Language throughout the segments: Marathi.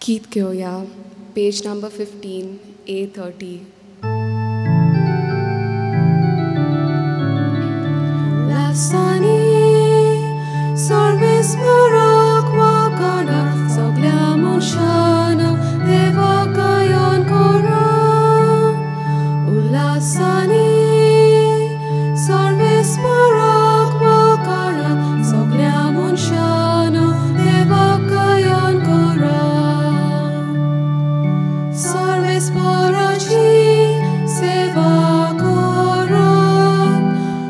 Keith Kyoya, page number 15, A30. Lasani, Sarvis Marak Wakana, Saglamun Shana, Devakayan Koran. Ulasani, Sarvis Marak Wakana, Saglamun Shana, Devakayan Koran. Sarvis Parachi, Seva Koran.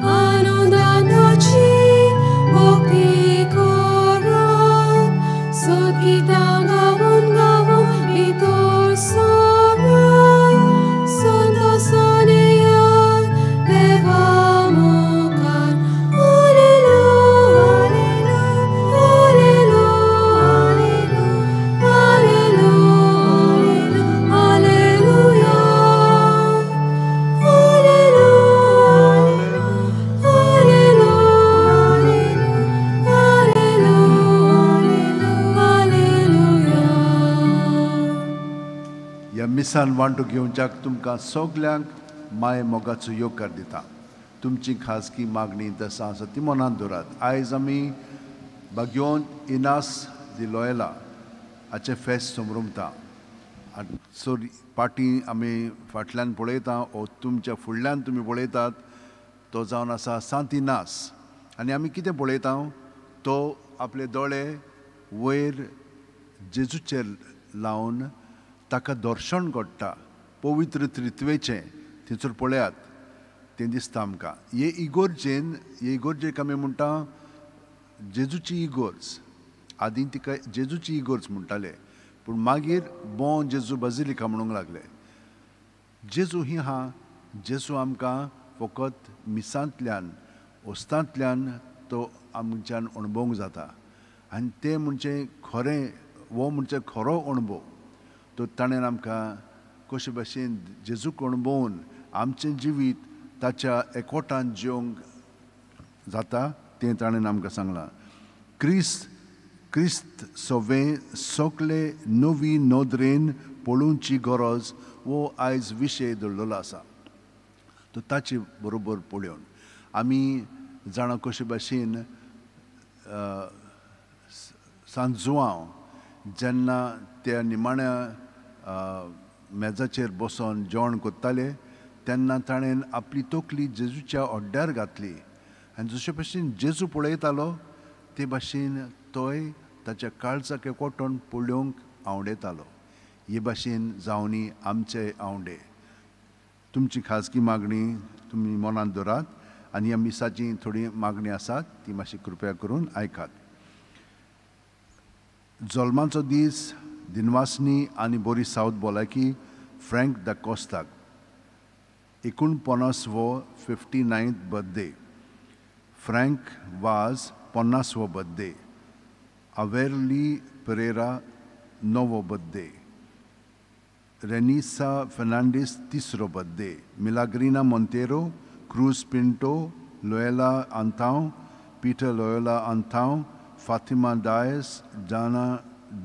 Anandanachi, Bhakti Koran. Sadgita Gavun Gavun, Vitor Saran. Santa Saniyan, Deva Mukhan. Hallelujah, Hallelujah, Hallelujah, Hallelujah. ह्या मिसान वांटो घेवच्याक तुमकां सगल्यांक माय मोगाचो येवकार दिता. तुमची खासगी मागणी तसा आसा ती मनांत दवरात. आयज आमी बागयोन इनास दि लोयला हाचें फेस्त समरुमता. सो पाटी आमी फाटल्यान पळयता ओ तुमच्या फुडल्यान तुमी पळयतात तो जावन आसा सांत इनास. आनी आमी कितें पळयता तो आपले दोळे वयर जेजूचेर लावन ताका दर्शन घडटा पवित्र त्रित्वेचें थंयसर पळयात तें दिसता आमकां. हे इगोर्जेक आमी म्हणटा जेजूची इगोर्ज. आदीं तिका जेजूची इगोर्ज म्हणटाले पूण मागीर बों जेजू बाजिलिका म्हणूंक लागले. जेजू ही हा जेजू आमकां फकत मिसांतल्यान ओस्तांतल्यान तो आमच्यान अणभवूंक जाता आनी तें म्हणजे खरें वो म्हणजे खरो अणभव तो ताणें आमकां कशे भाशेन जेजूक अणभवून आमचें जिवीत ताच्या एकवटान जिवंक जाता तें ताणें आमकां सांगलां. क्रिस्त सवें सगळे नवी नोदरेन पळोवची गरज वो आयज विशय दवरलेलो आसा. तो ताचे बरोबर पळोवन आमी जाणा कशे भाशेन सांजुवांव जेन्ना त्या निमाण्या मेजाचेर बसोन जेवण करताले तेन्ना ताणें आपली तकली जेजूच्या ओड्ड्यार घातली आनी जशे भाशेन जेजू पळयतालो ते भाशेन तोय ताच्या काळजाक एकवटून पळोवंक आवडेतालो. हे भाशेन जावनी आमचे आवडे. तुमची खाजगी मागणी तुमी मनांत दवरात आनी ह्या मिसाची थोडी मागणी आसात ती मातशी कृपया करून आयकात. जल्माचो दीस दिनवासनी आनी बरी सावथ भलायकी फ्रँक दा कॉस्ताक 49वो 59th बर्थडे. फ्रँक वाज 50वो बर्थडे. अवेरली पेरेरा 9वो बर्थडे. रेनिसा फेर्नांडीस 3रो birthday. Milagrina Monteiro Cruz Pinto Loyola Antao Peter Loyola Antao Fatima Dias Jana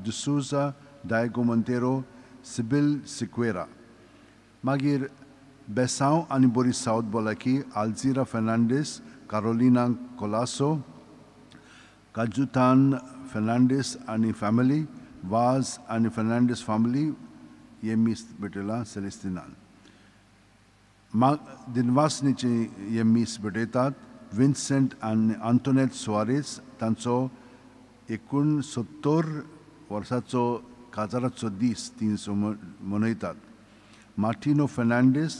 D'Souza Diego Monteiro Sybil Sequeira. मागीर बेसांव आनी बरी सावथ भलायकी आल्झिरा फेर्नांडीस कारोलिना कोलासो काजुतान फेर्नांडीस आनी फॅमिली वाज आनी फेर्नांडीस फॅमिली हे मीस भेटयला सेलेस्तिनान. दिनवासनीचे हे मीस भेटयतात विन्सेंट आनी आंतोनेट सुवारेस तांचो 69 वर्साचो काजाराचो दीस ती मनयतात. मार्टिनो फेर्नांडीस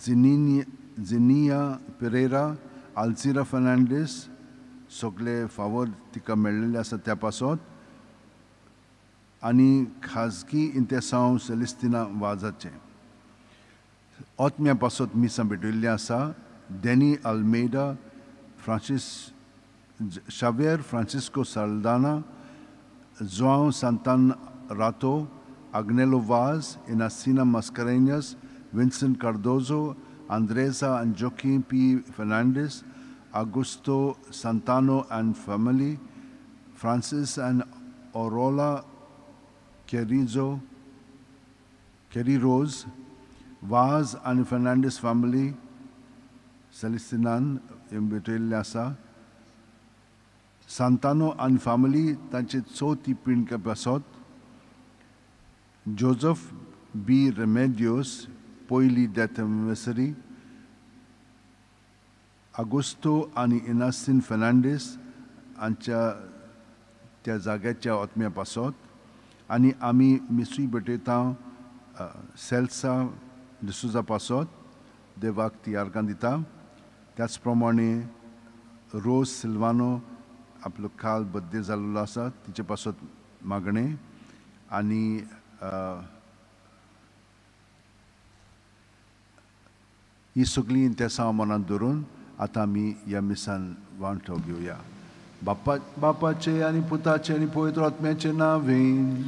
झिनिया पेरेरा आल्झिरा फेर्नांडीस सगळे फावोर तिका मेळिल्ले आसा त्या पासत आनी खाजगी इंतेसांव सेलेस्तिना वाजाचे ओतम्या पासत मिसां भेटयल्लीं आसा. डेनी अल्मेडा शावेर फ्रांसिस्को साल्दाना जोआव सांतान रातो Agnello Vaz, Inacina Mascarenhas, Vincent Cardozo, Andresa and Joaquin P. Fernandez, Augusto Santano and family, Francis and Aurora Kerry Rose, Vaz and Fernandez family, Celestinan, Imbetrel Lasa, Santano and family, तांचे चौथी पिढी के पासत, Joseph B. Remedios, poili death anniversary, Augusto आणि Inastin Fernandez, आमच्या त्या जाग्याच्या आत्म्या पासत, आणि आम्ही मिसरी बटेता सेल्सा डिसूजा पासत देवाक ती आर्गां दिता. त्याचप्रमाणे रोज सिल्वानो आपलो काल बड्डे जाल्लो आसा तिचे पासत मागणे, आणि ही सगळीं इंतेसां मनांत दवरून आतां आमी ह्या मिसान वांटो घेवया. बापाचे आणि पुताचे आणि पवित्र आत्म्याचे नावेन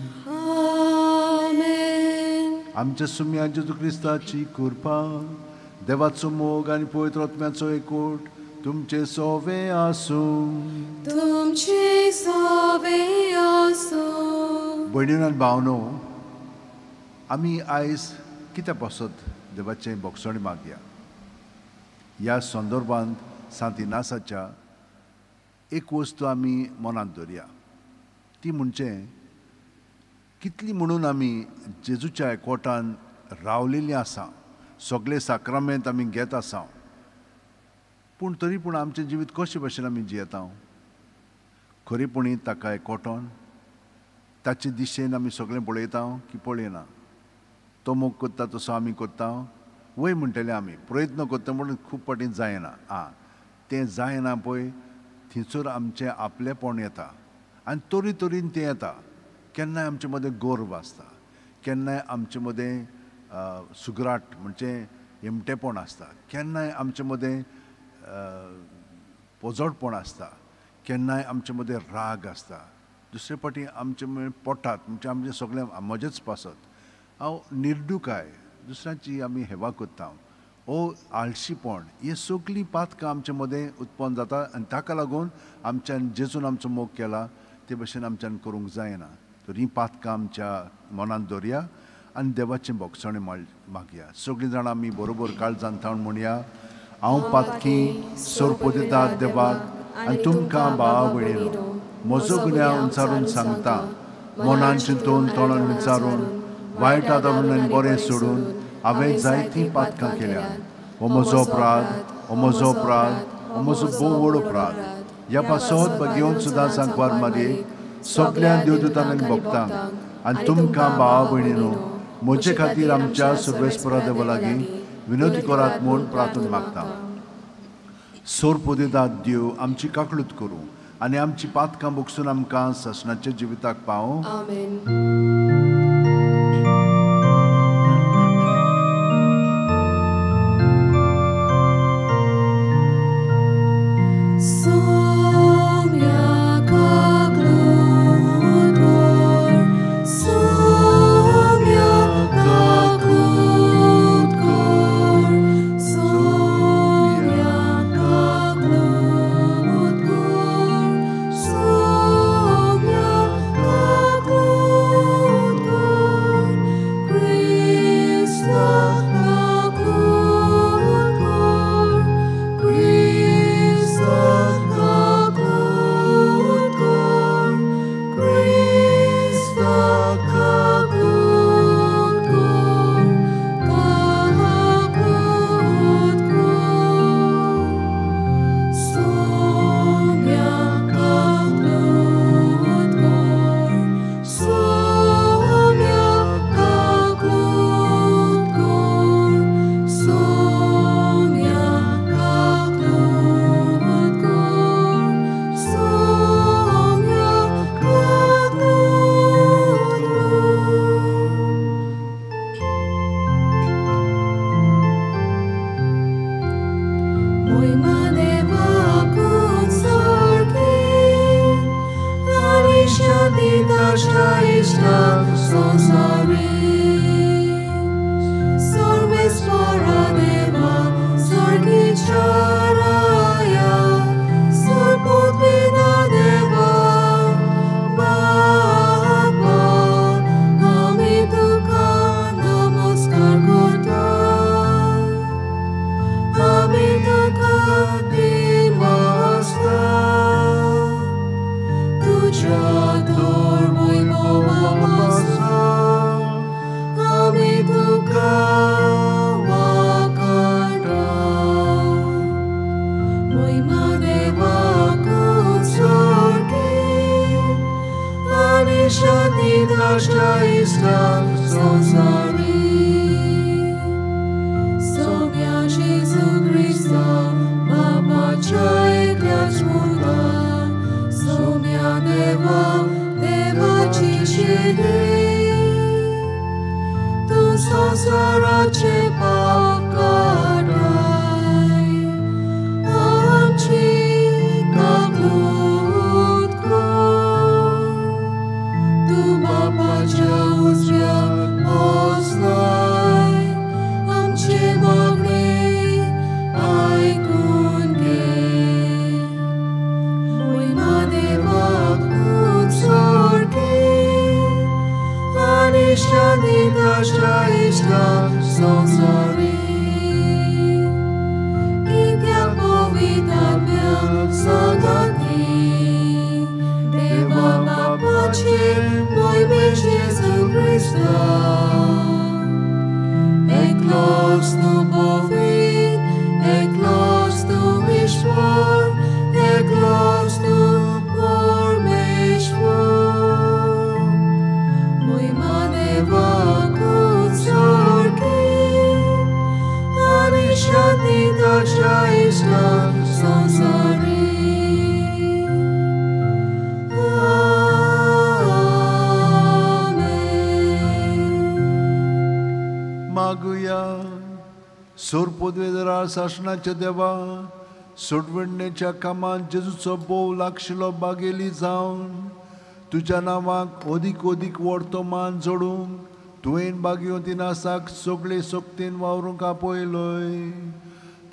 आमच्या सुम्या जेजू क्रिस्ताची कृपा, देवाचो मोग आणि पवित्र आत्म्याचो एकूट तुमचे सोवे आसूं. तुमचे सोवे आसूं. भयणीन आनी भावनो, आमी आयज कित्या पासत देवाचें बोगसण मागया. ह्या संदर्भांत सांत इनासाच्या एक वस्तू आमी मनांत दवरया, ती म्हणजे कितली म्हणून आमी जेजूच्या एकवटान रावलेलीं आसा, सगळे साक्रामेंत आमी घेत आसा, पूण तरी पूण आमचें जिवीत कशे भशेन आमी जियेता. खरीपणी ताका एकवटोन ताचे दिशेन आमी सगळें पळयता की पळयना. तो मोग करता तसो आमी करता, वय म्हणटले आमी प्रयत्न करता म्हणून खूब फाटीं जायना. तें जायना पळय, थंयसर आमचें आपलेपण येता आनी तरी तरेन तें येता. केन्नाय आमचे मदें गर्व आसता, केन्नाय आमचे मदें सुगराट म्हणजे हेमटेपण आसता, केन्नाय आमचे मदें पोजडपण आसता, केन्नाय आमचे मदें राग आसता. दुसरे फाटी आमचे पोटात म्हणजे आमचें सगळें म्हजेंच पासत. हांव निर्डुकाय दुसऱ्याची आमी हेवा करता, ओ आळशीपण, ही सगळीं पातकां आमचे मदें उत्पन्न जाता, आनी ताका लागून आमच्यान जेजून आमचो मोग केला ते भशेन आमच्यान करूंक जायना. तर ही पातकां आमच्या मनांत दवरया आनी देवाचें बोगसणें मागया. सगळीं जाणां आमी बरोबर काळजांत थावन म्हणया. हांव पातकी सोरपोदिता देवाक आनी तुमकां भावा भयणीनो, म्हजो गुन्यांव विचारून सांगता, मनान चिंतून तोंडान विचारून वायट आदारून आनी बरें सोडून हांवें जायतीं पातकां केल्यात. हो म्हजो अपराध, हो म्हजो अपराध, हो म्हजो भोव व्हड अपराध. ह्या पासत घेवन सुद्दां सांकवार मारयेक सगळ्या देवदूतांक आनी भक्तांक आनी तुमकां भावा भयणीनो, म्हजे खातीर आमच्या सर्वेस्परा देवा लागीं विनोदी करात म्हूण प्रार्थना मागता. सोरपोदिता देव आमची काकळूत करूं आनी आमची पातकां भोगसून आमकां ससनाच्या जिविताक पावो. ताच्या इश्टांक संवसारी सोम्या जेजू क्रिस्ता बापाच्या एकल्याच मुला सोम्या देवा देवाची शेली तू संसाराचे पाप काढाय आमची काकूत कर तू बापाच्या उजव्याक बसलाय आमचे मागणे ऐकून घे महिमा देवाक उत्सर्गी आणि शांती ताच्या इश्टांक संवसारी इत्या पवित्रात्म्या सांगाती देवा बापाचे मोहिमे जेजू क्रिस्ता एकलोच तू पवित्र एकलोच तू ईश्वर एकलोच तू परमेश्वर महिमा देवाक उत्सर्गी आणि शांती ताच्या इश्टांक संवसारी मागुया सोर पदवेदारा शासनाच्या देवा सोडवणेच्या कामात जेजूचो बोव लागशिल्लो बागेली जावन तुज्या नांवाक ओदीक ओदीक व्हडतो मान जोडूंक तुवें बागयो तिनासाक सगळे सोक्तीन वावरूंक आपयलोय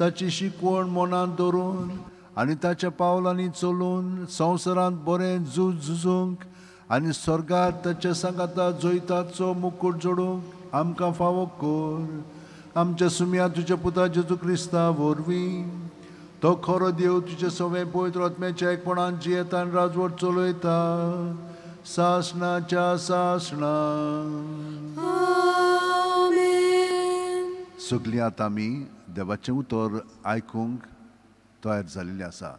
ताची शिकवण मनांत दवरून आनी ताच्या पावलांनी चलून संवसारांत बरें झुजूंक आनी स्वर्गांत ताच्या सांगाता जैताचो मुकूट जोडूंक आमकां फावो कर आमच्या सुम्या तुज्या पुता जेजू क्रिस्ता वरवीं तो खरो देव तुजे सगळे पवित्र आत्म्याच्या एकपणान जियेता आनी राजवट चलयता सासणाच्या सासणा सगळीं आतां आमी देवाचें उतर आयकूंक तयार जाल्लीं आसा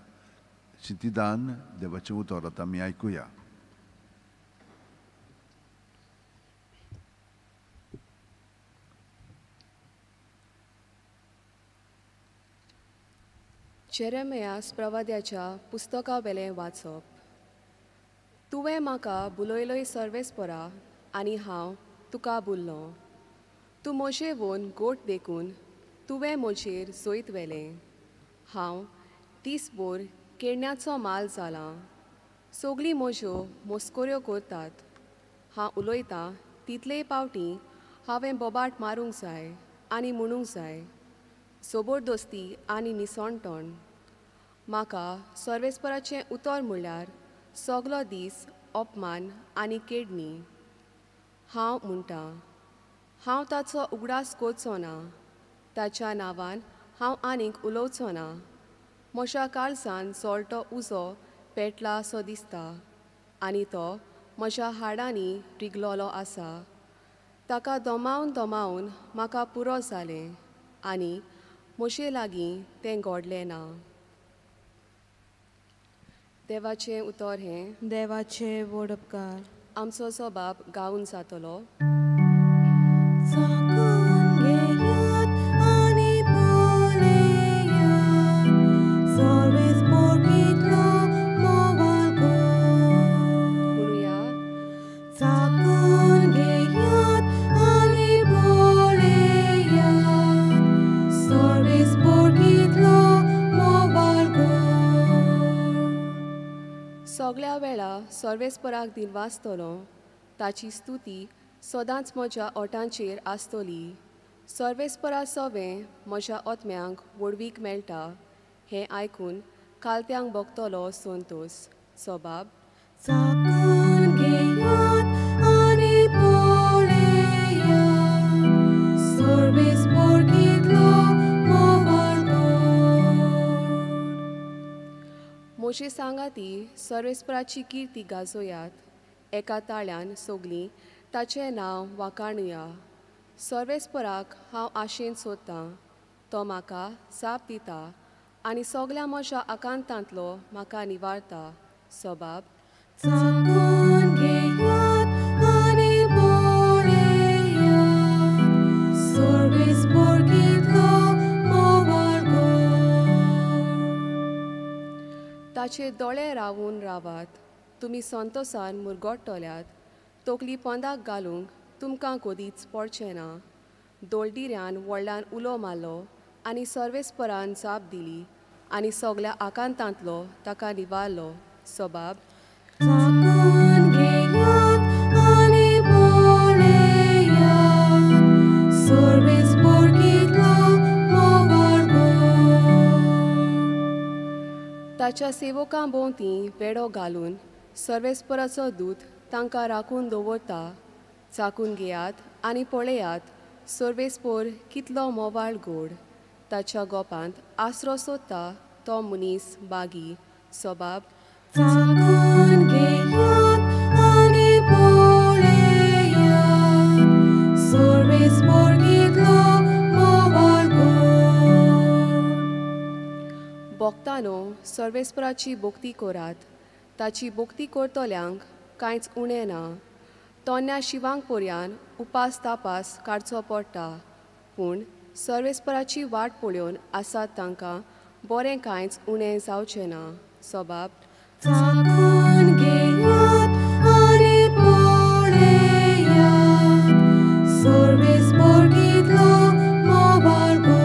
शितीदान देवाचें उतर आतां आमी आयकुया जेरेमियास प्रवाद्याच्या पुस्तका वेलें वाचप तुवें म्हाका बुलयलोय सर्वेस्परा आनी हांव तुका बुल्लो तूं म्हजे वोन गोठ देखून तुवें म्हजेर जोयत वेलें हांव दिसभर केडण्याचो माल जालां सगळीं म्हज्यो मस्कोऱ्यो करतात हांव उलयतां तितलेय पावटी हांवें बोबाट मारूंक जाय आनी म्हणूंक जाय जबरदस्ती आनी निसणटण म्हाका सर्वेस्पराचें उतर म्हणल्यार सगलो दीस अपमान आनी केडणी हांव म्हणटां हांव ताचो उगडास करचो ना ताच्या नांवान हांव आनीक उलोवचो ना म्हज्या काळजान जळटो उजो पेटला सो दिसता आनी तो म्हज्या हाडांनी रिगलोलो आसा ताका दोमावन दोमावन म्हाका पुरो जालें आनी म्हजे लागीं तें घडलें ना देवाचें उतर हें देवाचे व्हड उपकार आमचो जो बाब गावून जातलो चाकून घेयात आनी पळयात सर्वेस पोरकितलो मोवाल म्हणुया चाकून घेयात आनी पळयात सर्वेस पोरकितलो मोवाल सगळ्या वेळा सर्वेस्पराक दिनवासतलो ताची स्तुती सदांच म्हज्या ओठांचेर आसतली सर्वेस्परा सवें म्हज्या ओतम्यांक वडवीक मेळटा हें आयकून कालत्यांक भोगतलो संतोश सोबाब चाकून घेयात आनी पळयात सर्वेस पोरकितलो मोवाल म्हजी सांगाती सर्वेस्पराची किर्ती गाजोयात एका ताळ्यान सगळीं ताचें नांव वाखाणुया सर्वेस्पराक हांव आशेन सोदतां तो म्हाका साप दिता आनी सगळ्या म्हज्या आकांतांतलो म्हाका निवारता सोबाब चाकून घेयात आनी ताचे दोळे रावून रावात, तुमी संतोसान मुरगोडटल्यात, तोकली पोंदाक घालूंक तुमकां कोदीच पडचें ना. दोलडिऱ्यान व्हडल्यान उलो मारलो आनी सर्वेस्परान जाप दिली आनी सगल्या आकांतांतलो ताका निवारलो. Shobab Takun geyat ani boleyat, Sorbes borgitlo movargo. ताच्या सेवकां भोंवती वेडो घालून सर्वेस्पराचो दूत तांकां राखून दवरता. चाकून घेयात आनी पळयात सर्वेस्पोर कितलो मोवाळ गोड. ताच्या गोपांत आसरो सोदता तो मनीस बागी. Shobab Takun geyat ani boleyat, Sorbes borgitlo movargo. भोगतानो सर्वेस्पराची भोक्ती करात. ताची भोक्ती करतल्यांक कांयच उणें ना. तोन्या शिवांक पर्यान उपास तापास काडचो पडटा, पूण सर्वेस्पराची वाट पळोवन आसात तांकां बरें कांयच उणें जावचें ना. Shobab Takun geyat ani boleyat, Sorbes borgitlo movargo.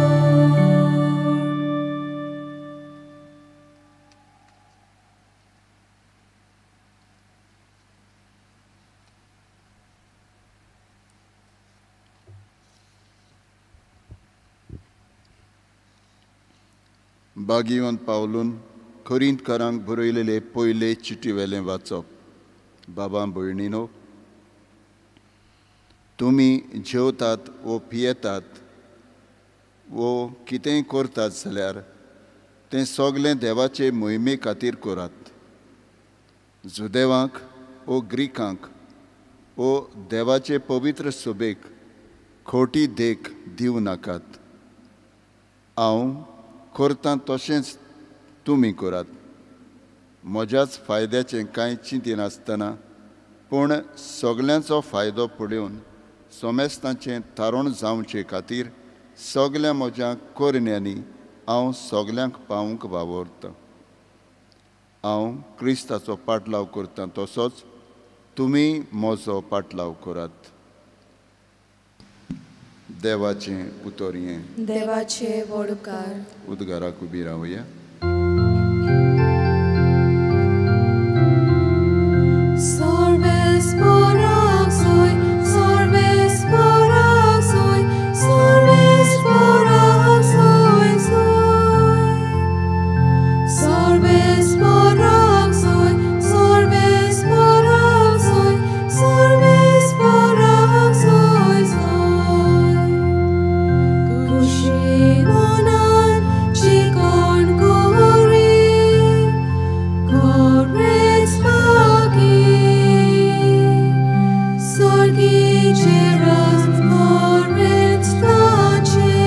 बागीवंत पावलून कोरिंतकारांक बरयलेले पयले चिटीवेलें वाचप. बाबा भयणीनो, तुमी जेवतात वो पियेतात वो कितेंय करतात जाल्यार तें सगलें देवाचे मोहिमे खातीर करात. जुदेवांक वो ग्रीकांक वो देवाचे पवित्र सभेक खोटी देख दिवं नाकात. हांव करतां तशेंच तुमी करात. म्हज्याच फायद्याचें कांय चिंतिनासतना पूण सगल्यांचो फायदो पळोवन सोमेस्तांचें तारण जावचे खातीर सगल्या म्हज्या कोरण्यांनी हांव सगल्यांक पावूंक वावरतां. हांव क्रिस्ताचो पाटलाव करतां तसोच तुमी म्हजो पाटलाव करात. देवाचें उतोरयें. देवाचे व्हड उपकार. उदगाराक उबी रावया. Sorbes borak soy, Sorbes borak soy, Sorbes borak soy soy. Sorbes borak soy, Sorbes borak soy, Sorbes borak soy soy. Kushimonan chikon kori, korets bagi. Sorgi cheras korets tache,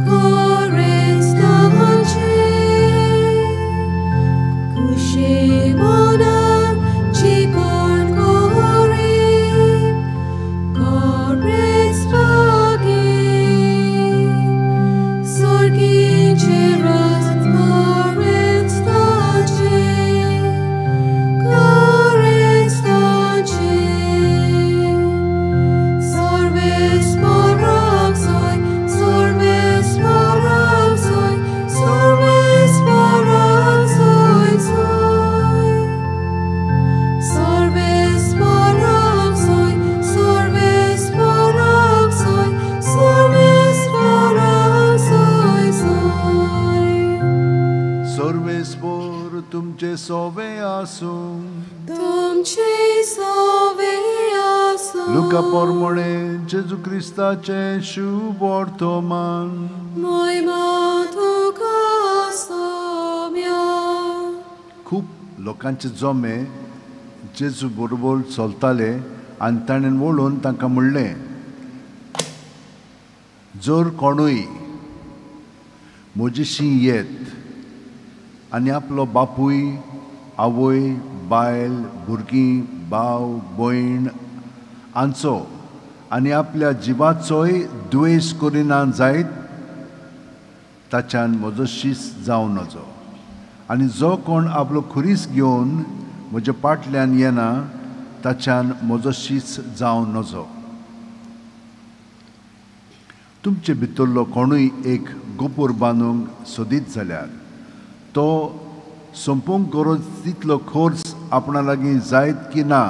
korets tache. Kushimonan chikon kori, korets bagi. Sorgi cheras korets tache, korets tache. Sorbes borak soy, Sorbes borak soy, Sorbes borak soy soy. Sorbes borak soy, Sorbes borak soy, Sorbes borak soy soy. सर्वेस्पोर तुमचे सोवे आसूं. तुमचे सोवे आसूं. लुका पोरमोणे जेजू क्रिस्ताचे शुभ वर्तमान. मोयमा तुका सोम्या. खूब लोकांचे जमे जेजू बरोबर चलताले आनी ताणें वळून तांकां म्हणलें, जर कोणूय म्हजेशी येत आनी आपलो बापूय आवय बायल भुरगीं भाव भयण हांचो आनी आपल्या जिवाचोय द्वेश करिना जायत ताच्यान म्हजो शीस जावं नजो. आनी जो कोण आपलो खुरीस घेवन म्हज्या पाटल्यान येना ताच्यान म्हजो शीस जावं नजो. तुमचे भितरलो कोणूय एक गोपूर बांदूंक सोदीत जाल्यार तो संपूंक गरज तितलो खर्च आपणा लागीं जायत की ना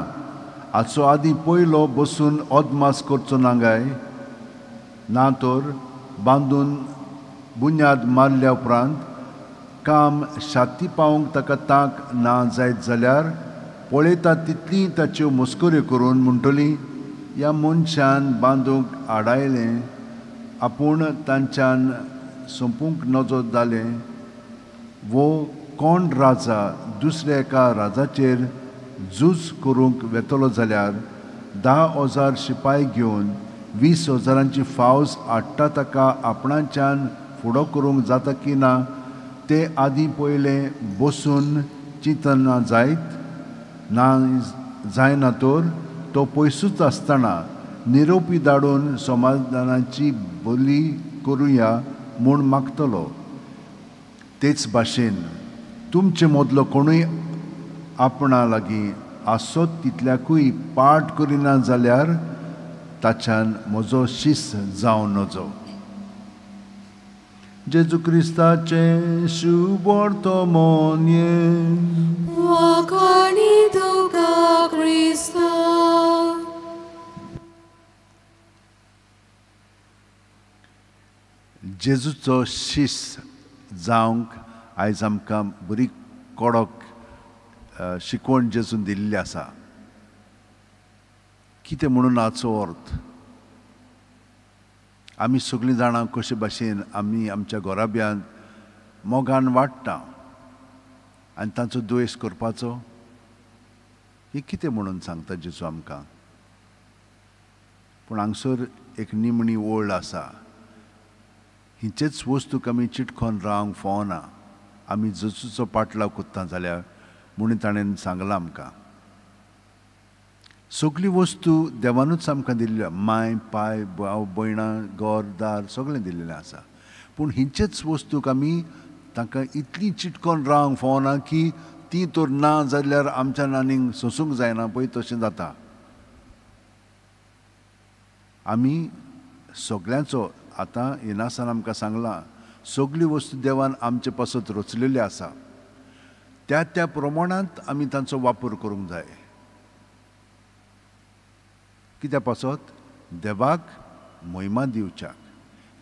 हाचो आदीं पयलो बसून अदमास करचो ना काय. ना तर बांदून बुन्याद मारल्या उपरांत काम शाती पावूंक ताका तांक ना जायत जाल्यार पळयता तितली ताच्यो मस्कऱ्यो करून म्हणटली ह्या मनशान बांदूंक आडायलें आपूण तांच्यान संपूंक नजो जालें. वो कोण राजा दुसऱ्या एका राजाचेर झूज करूंक वेतलो जाल्यार 10,000 शिपाय घेवन 20,000ची फावज हाडटा ताका आपणाच्यान फुडो करूंक जाता की ना ते आदीं पयलें बसून चिंतना जायत ना जायना तर तो पयसूच आसतना निरोपी धाडून समाधानाची बोली करुया म्हूण मागतलो. तेच भाशेन तुमचे मदलो कोणूय आपणा लागीं आसत तितल्याकूय पाट करिना जाल्यार ताच्यान म्हजो शीस जावं नजो. जेजू क्रिस्ताचे शुभ वर्तमान्ये Wakani tuka Krista. जेजूचो शीस जावंक आयज आमकां बरी कडक शिकवण जेजून दिल्ली आसा. कितें म्हणून हाचो अर्थ आमी सगळीं जाणां कशे भाशेन आमी आमच्या घोराब्यांत मोगान वाडटा आनी तांचो द्वेश करपाचो ही कितें म्हणून सांगता जेजू आमकां. पूण हांगसर एक निमणी ओळ आसा. हिचेच वस्तूक आमी चिटकोन रावंक फावना. आमी जेजूचो पाटलाव कोत्ता जाल्यार म्हणून ताणें सांगलां आमकां सगळी वस्तू देवानूच आमकां दिल्ली. माय पाय भाव भयणां घर दार सगळें दिल्लें आसा. पूण हिंचेच वस्तूक आमी तांकां इतली चिटकोन रावंक फावना की ती तर ना जाल्यार आमच्यान आनीक सोंसूंक जायना पळय तशें जाता. आमी सगळ्यांचो आतां येनासान आमकां सांगलां सगळी वस्तू देवान आमचे पासत रचलेल्यो आसा. त्या त्या प्रमाणांत आमी तांचो वापर करूंक जाय. कित्या पासत देवाक महिमा दिवच्याक.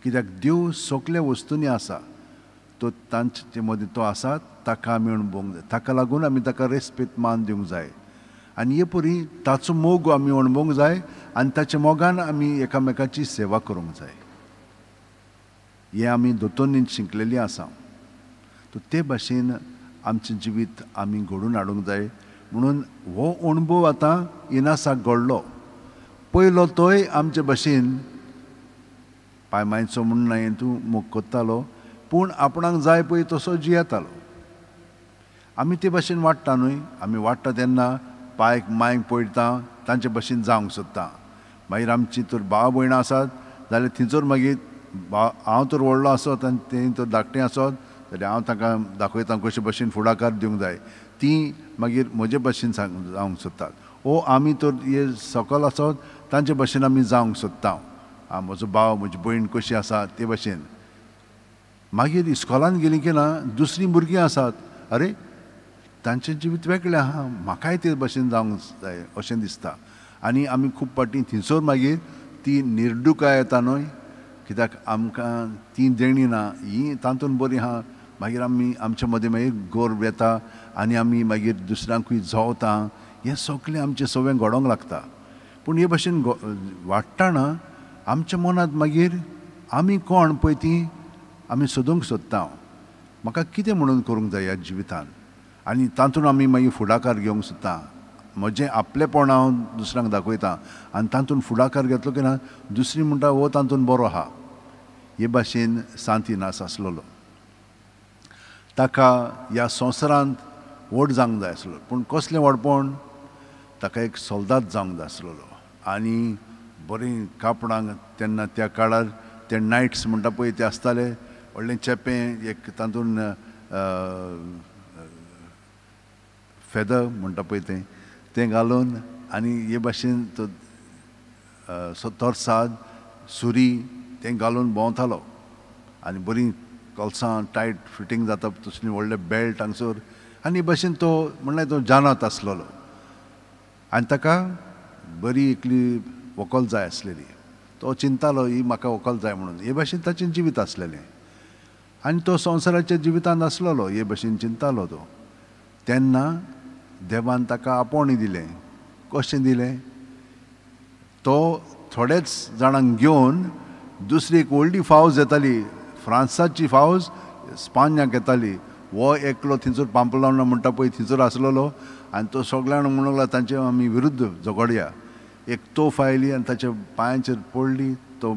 कित्याक देव सगळ्या वस्तूंनी आसा तो तांचे मदीं तो आसा ताका आमी अणभवंक जाय. ताका लागून आमी ताका रेस्पेत मान दिवंक जाय आनी हे परी ताचो मोग आमी अणभवंक जाय आनी ताच्या मोगान आमी एकामेकाची सेवा करूंक जाय. हें आमी दोतोरनीन शिकलेलीं आसा. तो ते भाशेन आमचें जिवीत आमी घडोवन हाडूंक जाय. म्हणून हो अणभव आतां इनासाक घडलो. पयलो तोय आमचे भाशेन पांयमायचो म्हूण न्हय तूं मोग कोत्तालो पूण आपणाक जाय पळय तसो जियेतालो. आमी ते भाशेन वाडटा न्हय. आमी वाडटा तेन्ना पांयक मांयक पळयता तांचे भाशेन जावंक सोदता. मागीर आमची तर भाव भयणां आसात जाल्यार थंयसर मागीर हांव तर व्हडलो आसत आनी तें तर धाकटें आसत जाल्यार हांव तांकां दाखयता कशे भाशेन फुडाकार दिवंक जाय. तीं मागीर म्हजे भाशेन जावंक सोदतात. ओ आमी तर हे सकल आसत तांचे भाशेन आमी जावंक सोदता. म्हजो भाव म्हजी भयण कशी आसा ते भाशेन. मागीर इस्कॉलान गेलीं की ना दुसरीं भुरगीं आसात. अरे तांचें जिवीत वेगळें आहा म्हाकाय ते भाशेन जावंक जाय अशें दिसता. आनी आमी खूब पाटी थंयसर मागीर ती निर्डुकाय येता न्हय. कित्याक आमकां ती देणी ना ही तातूंत बरी आहा. मागीर आमी आमच्या मदीं मागीर गर्व येता आनी आमी मागीर दुसऱ्यांकूय जोवता. हें सगळें आमचें सगळें घडोवंक लागता. पूण हे भाशेन वाडटाना आमच्या मनांत मागीर आमी कोण पळय ती आमी सोदूंक सोदता. म्हाका कितें म्हणून करूंक जाय ह्या जिवितान आनी तातूंत आमी मागीर फुडाकार घेवंक सोदता. म्हजें आपलेपण हांव दुसऱ्यांक दाखयता आनी तातूंत फुडाकार घेतलो की ना दुसरी म्हणटा हो तातूंत बरो आहा. हे भाशेन सांत इनास आसलेलो. ताका ह्या संवसारांत व्हड जावंक जाय आसलो. पूण कसलें व्हडपण ताका एक सोल्दाद जावंक जाय आसलेलो. आनी बरीं कापडां तेन्ना त्या काळार ते नायट्स म्हणटा पळय ते आसताले व्हडलें चेपें एक तातूंत फेदर म्हणटा पळय तें घालून आनी हे भाशेन तो तोरसाद सुरी तें घालून भोंवतालो आनी बरी कॉल्सां टायट फिटींग जाता तसली व्हडले बेल्ट हांगसर आनी भाशेन तो म्हणल्यार तो जानत आसलेलो आनी ताका बरी एकली व्हंकल जाय आसलेली तो चिंतालो ही म्हाका व्हंकल जाय म्हणून हे भाशेन ताचें जिवीत आसलेलें आनी तो संवसाराच्या जिवितांत आसलेलो हे भाशेन चिंतालो तो तेन्ना देवान ताका आपोवणी दिलें कशें दिलें तो थोडेच जाणांक घेवन दुसरी एक व्हडली फावज येताली फ्रांसाची फावज स्पान्याक येताली हो एकलो थंयसर पांपलावना म्हणटा पळय थंयसर आसलेलो आनी तो सगळ्यांक म्हणूंक लागलो तांचे आमी विरुद्ध झगडया एक तोफ आयली आनी ताच्या पांयाचेर पडली तो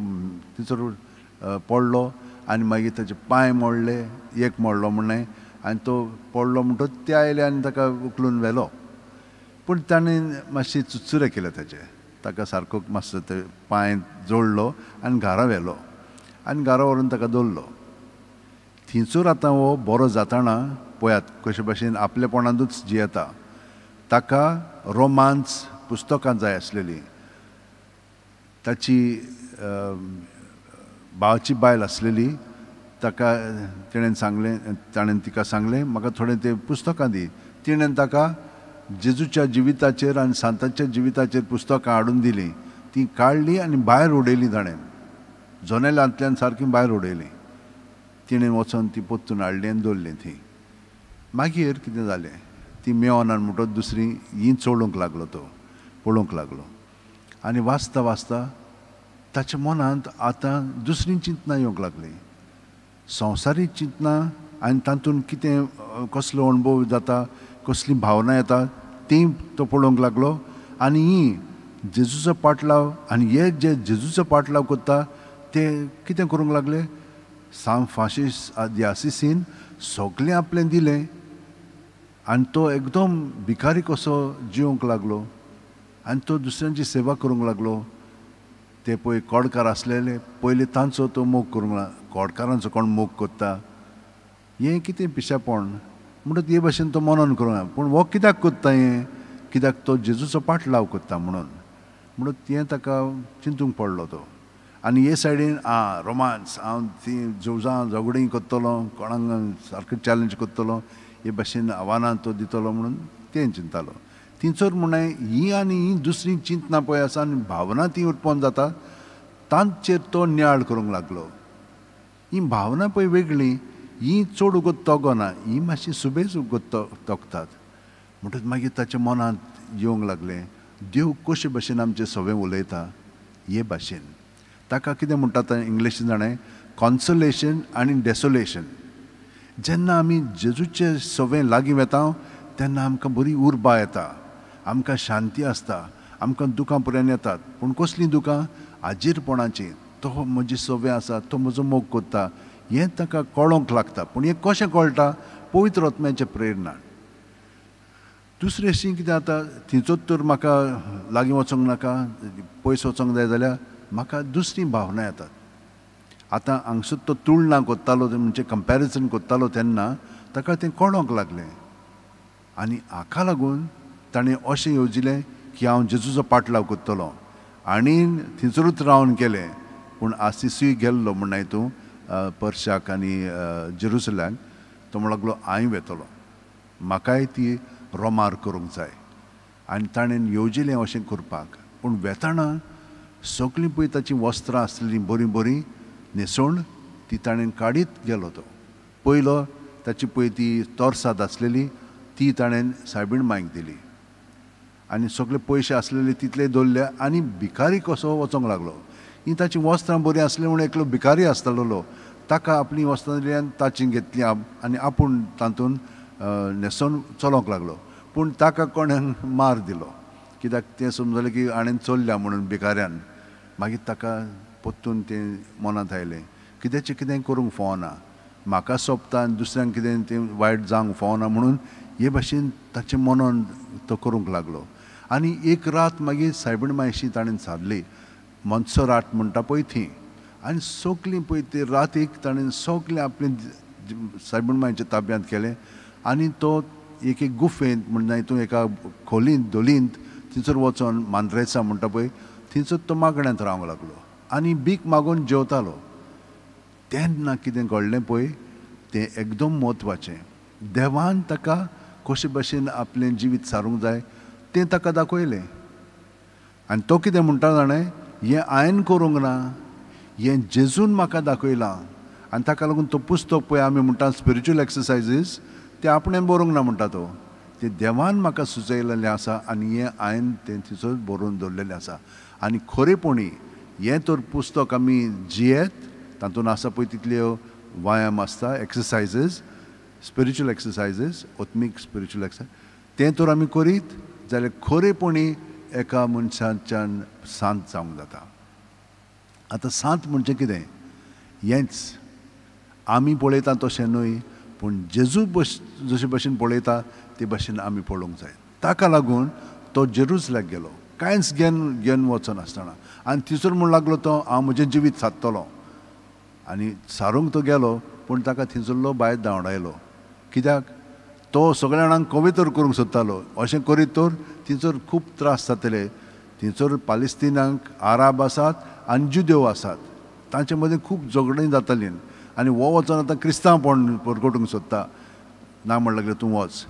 थंयसर पडलो आनी मागीर ताचे पांय मोडले एक मोडलो म्हणलें आनी तो पडलो म्हणटच ते आयले आनी ताका उखलून व्हेलो पूण ताणें मातशी चुचुरे केले ताका सारको मातसो ते पांय जोडलो आनी घरा व्हेलो आनी घरा व्हरून ताका दवरलो थंयसर आतां हो बरो जाताना पळयात कशे भाशेन आपलेपणांतूच जियेता ताका रोमांस पुस्तकां जाय आसलेलीं ताची भावाची बायल आसलेली ताका ताणें तिका सांगलें म्हाका थोडें तें पुस्तकां दी तिणें ताका जेजूच्या जिविताचेर आनी सांताच्या जिविताचेर पुस्तकां हाडून दिलीं तीं काडलीं आनी भायर उडयलीं ताणें जनेलांतल्यान सारकीं भायर उडयलीं तिणें वचोन ती पोत्तून हाडलीं आनी दवरलीं थंय मागीर कितें जालें ती मेवनान म्हणटच दुसरी ही चोडूंक लागलो तो पळोवंक लागलो आनी वाचता वाचता ताच्या मनांत आतां दुसरी चिंतना येवंक लागली संवसारीक चिंतना आनी तातूंत कितें कसलो अणभव जाता कसली भावना येता ती तो पळोवंक लागलो आनी ही जेजूचो पाटलाव आनी हे जे जेजूचो पाटलाव करता ते कितें करूंक लागले सांत फ्रांसीस दी असिसीन सगळें आपलें दिलें आनी तो एकदम भिकारी कसो जिवंक लागलो आनी तो दुसऱ्यांची सेवा करूंक लागलो ते पळय कोडकार आसलेले पयलीं तांचो तो मोग करूंक लागलो कोडकारांचो कोण मोग करता हें कितें पिशेपण म्हणटच हे भाशेन तो मनन करूंक पूण हो कित्याक कोत्ता हें कित्याक तो जेजूचो पाटलाव करता म्हणून तें ताका चिंतूंक पडलो तो आनी हे सायडीन रोमांस हांव ती झगडीं करतलो कोणाक सारको चॅलेंज करतलो हे भाशेन आव्हानां तो दितलो म्हणून तें चिंतालो थंयसर म्हणे ही आनी ही दुसरी चिंतना पळय आसा आनी भावना ती उत्पन्न जाता तांचेर तो नियाळ करूंक लागलो ही भावना पळय वेगळी ही चड उगत तोगना ही मातशी सुबेज उगत तोगतात म्हणटच मागीर ताच्या मनांत येवंक लागलें देव कशे भाशेन आमचे सगळें उलयता हे भाशेन ताका कितें म्हणटा इंग्लिशीन जाणें कॉन्सोलेशन आनी डेसोलेशन जेन्ना आमी जेजूचे सवें लागीं वेता तेन्ना आमकां बरी उर्बा येता आमकां शांती आसता आमकां दुखां पर्यंत येतात पूण कसलीं दुखां आजीरपणाची तो म्हजी सवें आसा तो म्हजो मोग करता हें ताका कळोंक लागता पूण हें कशें कळटा पवित्र आत्म्याचे प्रेरणान दुसरें अशीं कितें जाता थंयचोच तर म्हाका लागीं वचोंक नाका पयस वचोंक जाय जाल्यार म्हाका दुसरी भावना येतात आतां हांगसर तो तुळना कोत्तालो म्हणजे कंपॅरिजन कोत्तालो तेन्ना ताका तें कळोंक लागलें आनी हाका लागून ताणें अशें येवजिलें की हांव जेजूचो पाटलाव करतलो आनी थंयसरूच रावन केलें पूण आसिसूय गेल्लो म्हण हितूं पर्शाक आनी जेरुसलाक तो म्हणूंक लागलो हांवें वेतलो म्हाकाय ती रोमार करूंक जाय आनी ताणें येवजिलें अशें करपाक पूण वेताना सगळीं पळय ताचीं वस्त्रां आसलीं बरीं बरीं न्हेसोवन ती ताणें काडीत गेलो तो पयलो ताची पळय ती तोरसाद आसलेली ती ताणें सायबीण मांयक दिली आनी सगळे पयशे आसलेले तितले दवरले आनी भिकारी कसो वचोंक लागलो ही ताची वस्त्रां बरीं आसली म्हूण एकलो भिकारी आसतालो ताका आपलीं वस्त्रां दिलीं आनी ताची घेतली आनी आपूण तातूंत न्हेसोवन चलोंक लागलो पूण ताका कोणें मार दिलो कित्याक तें समजलें की हाणें चल्ल्या म्हणून भिकाऱ्यान मागीर ताका परतून तें मनांत आयलें कितेंचें कितें करूंक फावना म्हाका सोंपता आनी दुसऱ्यांक कितें तें वायट जावंक फावना म्हणून हे भाशेन ताचें मनन तो करूंक लागलो आनी एक रात मागीर सायबीण मायशी ताणें सादली मोन्सोराट म्हणटा पळय थी आनी सगलीं पळय ते रातीक ताणें सगलें आपलें सायबीण मायच्या ताब्यांत केलें आनी तो एक एक गुफेंत म्हणजे हितून एका खोलींत दोलींत थंयसर वचोन मांद्रेसा म्हणटा पळय थंयसर तो मागण्यांत रावंक लागलो आनी भीक मागून जेवतालो. तेन्ना कितें घडलें पळय तें एकदम म्हत्वाचें. देवान ताका कशे भशेन आपलें जिवीत सारूंक जाय तें ताका दाखयलें. आनी तो कितें म्हणटा जाणें, हें हांवें करूंक ना, हें जेजून म्हाका दाखयलां. आनी ताका लागून तो पुस्तक पळय आमी म्हणटा स्पिरिच्युअल एक्सरसायजीस ते आपणें बरोवंक ना म्हणटा तो, ते देवान म्हाका सुचयलेलें आसा आनी हें हांवें तें थंयसर बरोवन दवरलेलें आसा. आनी खरेपणी हें तर पुस्तक आमी जियेत, तातूंत आसा पळय तितल्यो व्यायाम आसता, एक्सरसायजीस, स्पिरिच्युअल एक्सरसायजीस, ओत्मीक स्पिरिच्युअल एक्सरसायज, तें तर आमी करीत जाल्यार खरेपणी एका मनशाच्यान सांत जावंक जाता. आतां सांत म्हणजे कितें, हेंच आमी पळयता तशें न्हय, पूण जेजू जशे भशेन पळयता ते भशेन आमी पळोवंक जाय. ताका लागून तो जेरुसलेम गेलो, कांयच घेवन वचनासतना, आनी थंयसर म्हूण लागलो तो हांव म्हजें जिवीत सादतलो. आनी सारूंक तो गेलो, पूण ताका थंयसरलो भायर धांवडायलो. कित्याक तो सगळ्या जाणांक कवितर करूंक सोदतालो. अशें करीत तर थंयसर खूब त्रास जातले. थंयसर पालेस्तिनांक आराब आसात आनी जुदेव आसात, तांचे मदीं खूब झगडीं जातालीं. आनी हो वचोन आतां क्रिस्तांवपण परगटूंक सोदता, ना म्हणलें लागलें तूं वच.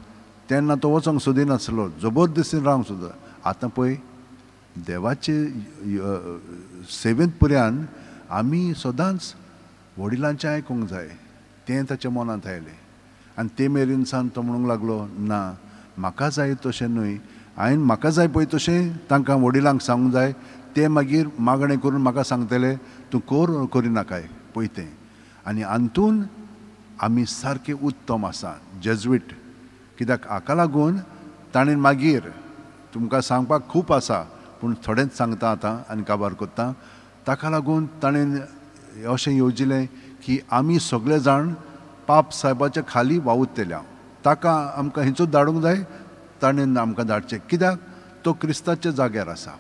तेन्ना तो वचोंक सोदिनासलो, जबरदस्तीन रावंक सोदता. आतां पळय देवाचे सेवेंत पर्यान आमी सदांच वडिलांचें आयकूंक जाय, तें ताच्या मनांत आयलें. आनी ते मेरेन सावन तो म्हणूंक लागलो, ना म्हाका जाय तशें न्हय, हांवें म्हाका जाय पळय तशें तांकां वडिलांक सांगूंक जाय. ते मागीर मागणें करून म्हाका सांगतले तूं करिनाकाय पळय तें. आनी हातून आमी सारके उत्तम आसा जेजुईट. कित्याक हाका लागून ताणें मागीर तुमकां सांगपाक खूब आसा, पूण थोडेंच सांगता आतां आनी काबार कोत्ता. ताका लागून ताणें अशें येवजिलें की आमी सगळे जाण पाप साहेबाच्या खाली वावुरतल्या. ताका आमकां हिंचूच धाडूंक जाय, ताणें आमकां धाडचें. कित्याक तो क्रिस्ताच्या जाग्यार आसा,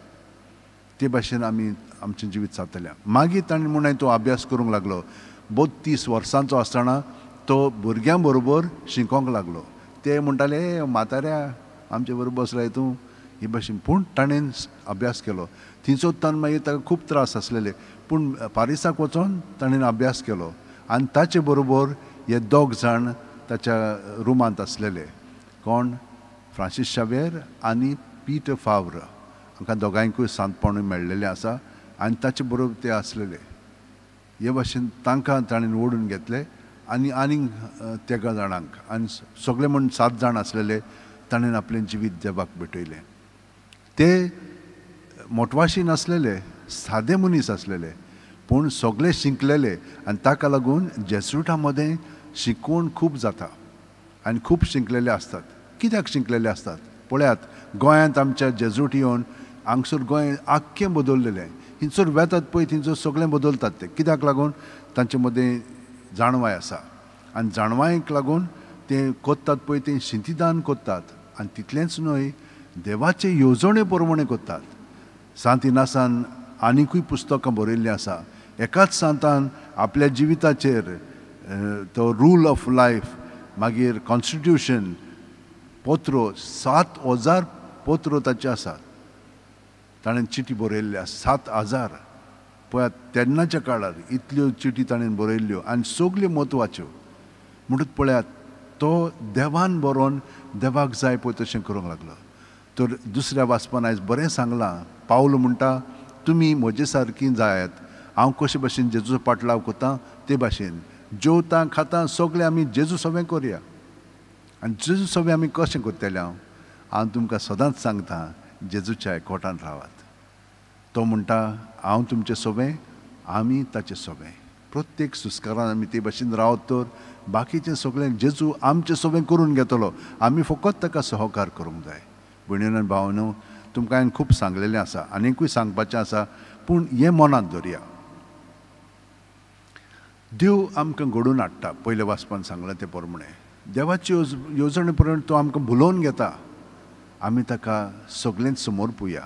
ते भाशेन आमी आमचें जिवीत सादतल्या. मागीर ताणें म्हणून तो अभ्यास करूंक लागलो. 32 वर्सांचो आसतना तो भुरग्यां बरोबर शिकोवंक लागलो. ते म्हणटाले म्हाताऱ्या आमचे बरोबर बसला हितूं ही भाशेन, पूण ताणें अभ्यास केलो. थंयचो ताण मागीर ताका खूब त्रास आसलेले, पूण पारिसाक वचोन ताणें अभ्यास केलो. आनी ताचे बरोबर हे दोग जाण ताच्या रुमांत आसलेले. कोण, फ्रांसीस शावेर आनी पीटर फाव्र. हांकां दोगांयकूय सांतपण मेळ्ळेलें आसा आनी ताचे बरोबर ते आसलेले. हे भाशेन तांकां ताणें ओडून घेतले आनी आनीक तेगा जाणांक, आनी सगळे म्हण 7 जाण आसलेले. ताणें आपलें जिवीत देवाक भेटयलें. ते मोटवाशी नासलेले, सादे मनीस आसलेले, पूण सगळे शिंकलेले. आनी ताका लागून जेजुइटा मदें शिकवण खूब जाता आनी खूब शिंकलेले आसतात. कित्याक शिंकलेले आसतात पळयात, गोंयांत आमच्या जेजुइट येवन हांगसर गोंय आख्खें बदललेलें. हिंचर वेतात पळय थंयसर सगळें बदलतात ते. कित्याक लागून तांचे मदें जाणवाय आसा. आनी जाणवायेक लागून ते कोत्तात पळय तें शिंतीदान कोत्तात. आनी तितलेंच न्हय, देवाचे येवजणे प्रमाणे कोत्तात. सांत इनासान आनिकूय पुस्तकां बरयल्लीं आसा. एकाच सांतान आपल्या जिविताचेर तो रूल ऑफ लायफ, मागीर कॉन्स्टिट्यूशन, पोत्रो 7,000 पोत्रो ताचे आसात. ताणें चिटी बरयल्ली आसा 7,000. पळयात तेन्नाच्या काळार इतल्यो चिटी ताणें बरयल्ल्यो आनी सगल्यो म्हत्वाच्यो. म्हणून पळयात तो देवान बरोवन देवाक जाय पळय तशें करूंक लागलो. तर दुसऱ्या वाचपान आयज बरें सांगलां, पावल म्हणटा तुमी म्हजे सारकीं जायात. हांव कशे भशेन जेजू पाटलाव कोत्तां ते भाशेन जेवता खाता सगळें आमी जेजू सवें करया. आनी जेजू सवें आमी कशें करतले, हांव तुमकां सदांच सांगता जेजूच्या एकवटान रावात. तो म्हणटा हांव तुमचें सवें, आमी ताचें सवें. प्रत्येक सुस्कारान आमी ते भाशेन रावत तर बाकीचें सगळें जेजू आमचें सवें करून घेतलो. आमी फकत ताका सहकार करूंक जाय. भयणीन आनी भावांनो, तुमकां हांवें खूब सांगलेलें आसा, आनिकूय सांगपाचें आसा, पूण हें मनांत दवरया. देव आमकां घडोवन हाडटा. पयले वाचपान सांगलां ते प्रमाणे देवाची येवजणे प्रमाणे तो आमकां भुलोवन घेता. आमी ताका सगळेंच समोर पळोवया.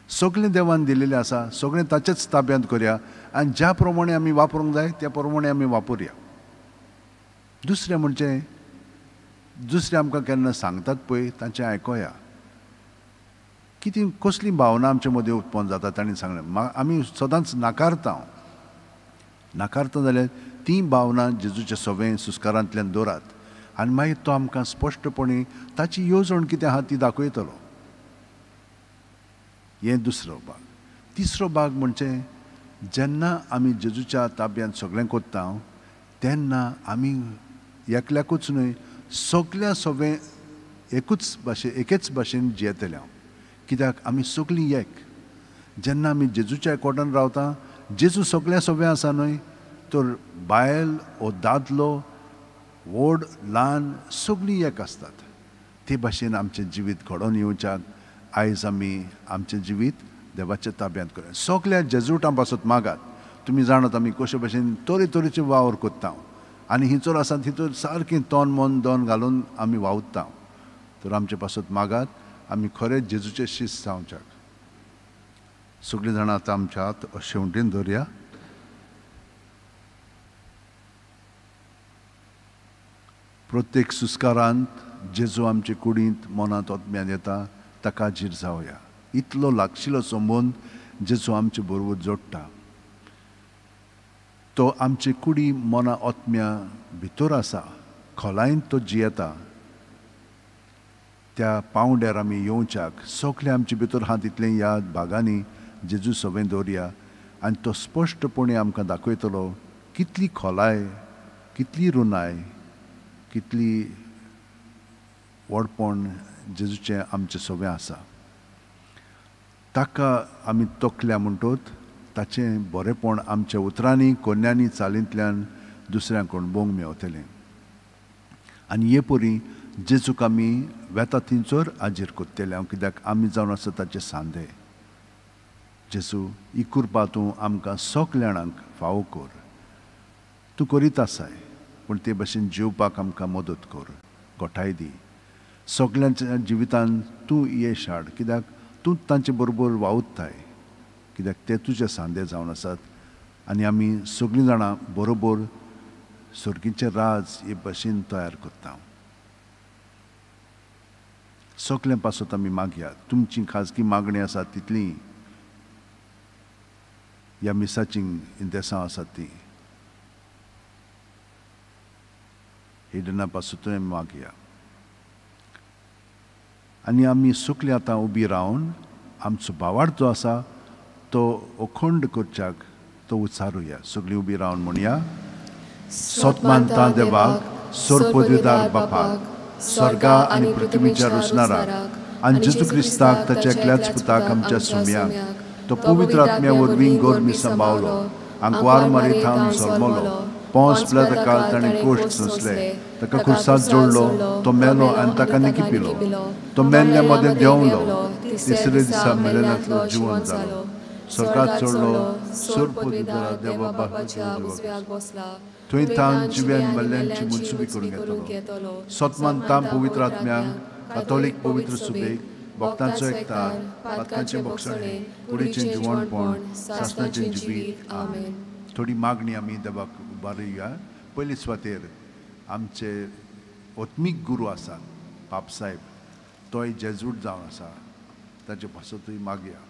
सगळें देवान दिलेलें आसा, सगळें ताच्याच ताब्यांत करया आनी ज्या प्रमाणे आमी वापरूंक जाय त्या प्रमाणे आमी वापरया. दुसरें म्हणजे दुसरे आमकां केन्ना सांगतात पळय तांचें आयकोया. कितें कसली भावना आमचे मदीं उत्पन्न जाता तांणी सांगलें. आमी सदांच नाकारता जाल्यार ती भावना जेजूचे सवें सुस्कारांतल्यान दवरात आनी मागीर तो आमकां स्पश्टपणी ताची येवजण कितें आहा ती दाखयतलो. हें दुसरो भाग. तिसरो भाग म्हणजे जेन्ना आमी जेजूच्या ताब्यांत सगळें कोत्ता तेन्ना आमी एकल्याकूच न्हय सगळ्या सवें एकेच भाशेन जियेतले. कित्याक आमी सगळीं एक. जेन्ना आमी जेजूच्या एकवटान रावता जेजू सगळ्या सवें आसा न्हय तर बायल ओ दादलो व्हड ल्हान सगळीं एक आसतात. ते भाशेन आमचें जिवीत घडोवन येवच्याक आयज आमी आमचें जिवीत देवाच्या ताब्यांत करूया. सगळ्या जेजूटां पासून मागात. तुमी जाणात आमी कशे भाशेन तरेतरेचे वावर कोत्ता आनी हिचोर आसा हितूर सारकें तोंड मन दोन घालून आमी वावुरता. तर आमचे पासून मागात आमी खरेंच जेजूचे शिश्य जावच्याक. सगळीं जाणां आतां आमच्या हात शेवटेन दवरया. प्रत्येक सुस्कारांत जेजू आमचे कुडींत मनांत ओतम्यान येता ताका हाजीर जावया. इतलो लागशिल्लो संबंद जेजू आमचे बरोबर जोडटा. तो आमचे कुडी मना ओतम्या भितर आसा खोलायेन तो जियेता. त्या पावंड्यार आमी येवच्याक सगळे आमचे भितर आहा तितलें ह्या भागांनी जेजू सवें दवरया आनी तो स्पश्टपणे आमकां दाखयतलो कितली खोलाय कितली रुनाय कितली व्हडपण जेजूचें आमचें सवें आसा. ताका आमी तोखल्या म्हणटोत ताचें बरेंपण आमच्या उतरांनी कोन्यांनी चालींतल्यान दुसऱ्यांक अणभवूंक मेवतलें. आनी हे परी जेजूक आमी वेता थिंचोर हाजीर कोत्तेले कित्याक आमी जावन आसा ताचे सांदे. जेजू ही कृपा तूं आमकां सगळ्या जाणांक फावो कर. तूं करीत आसाय पूण ते भाशेन जिवपाक आमकां मदत कर. घोटाय दी. सगळ्यांच्या जिवितांत तूं येश हाड कित्याक तूं तांचे बरोबर वावुरताय कित्याक ते तुजे सांदे जावन आसात आनी आमी सगळीं जाणां बरोबर सर्गीचें राज हे भाशेन तयार करता. सगळें पासत आमी मागया. तुमची खाजगी मागणी आसा तितली ह्या मिसाची इंदेसां आसात ती हिडना पासून मागया. आनी आमी सगळीं आतां उबी रावन आमचो भावार्थ जो आसा तो अखंड करच्याक तो उचारुया. सगळीं उबी रावन म्हणया. सोतमानता देवाक सोरपदवीदार बापाक स्वर्गा आनी पृथ्वीच्या रुसणाराक आनी जेजू क्रिस्ताक ताच्या एकल्याच पुताक आमच्या सुम्याक तो पवित्र आत्म्या वरवीं गोरमी सांबाळलो आंकवार मारी थावन जल्मलो पोंस पिलाता काळ ताणें कोश्ट सोंसले ताका खुर्सांत जोडलो तो मेलो आनी ताका निकी पिलो तो मेल्ल्या मदें देंवलो तिसरे दिसा मेलेल्यांतलो जिवंत जालो स्वर्गांत चडलो सोरपदवीदार देवा बापाच्या उजव्याक बसला थंय तान जिव्यान मेल्ल्यांची मुनसुबी करून घेतलो. सोतमान ताम पवित्र आत्म्यान कातोलीक पवित्र सुबेक भक्तांचो एकतार पातकांचे बक्षणे कुडीचें जिवणपण सासणाचें जिवीत. आमेन. थोडी मागणी आमी देवाक उबारुया. पयली सुवातेर आमचे ओत्मीक गुरू आसात पाप साहेब तोय जेजूट जावन आसा ताचे पासतूय मागया.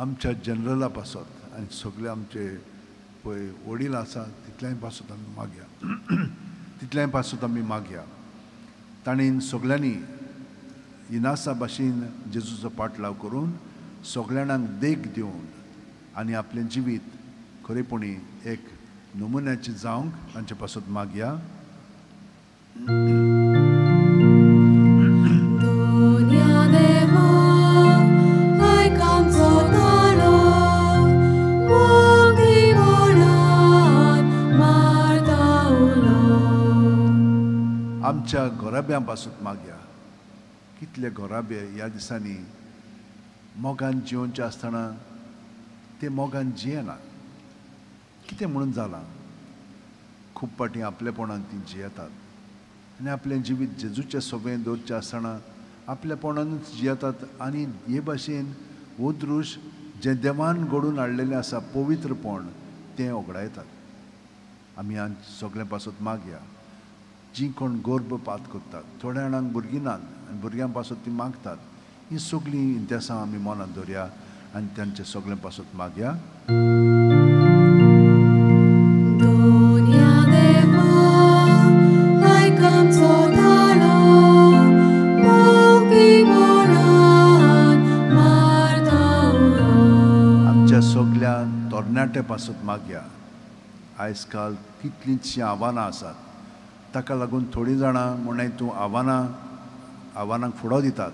आमच्या जनरला पासत आनी सगळे आमचे पळय वडील आसा तितल्याय पासत आमी मागया. तितल्याय पासत आमी मागया. ताणें सगळ्यांनी इनासा भाशेन जेजूचो पाटलाव करून सगळ्या जाणांक देख दिवन आनी आपलें जिवीत खरेपणी एक नमुन्याचें जावंक तांचे पासत मागया. आमच्या घोराब्यां पासून मागया. कितले घोराबे ह्या दिसांनी मोगान जिवनचे आसतना ते मोगान जियेनात. कितें म्हणून जालां? खूब पाटी आपलेपणान ती जियेतात आनी आपलें जिवीत जेजूचे सोबें दवरचें आसतना आपलेपणानूच जियेतात आनी हे भाशेन हो दृश्य जें देवान घडोवन हाडलेलें आसा पवित्रपण तें ओगडायतात. आमी सगळे पासत मागया. जी कोण गर्भपात करतात, थोड्या जाणांक भुरगीं नात आनी भुरग्यां पासून ती मागतात. ही सगळीं इंतेसां आमी मनांत दवरया आनी तांचे सगळें पासून मागया. आमच्या सगळ्या तरणाटे पासून मागया. आयज काल कितलींशीं आव्हानां आसात, ताका लागून थोडीं जाणां म्हणून तूं आव्हानांक फुडो दितात,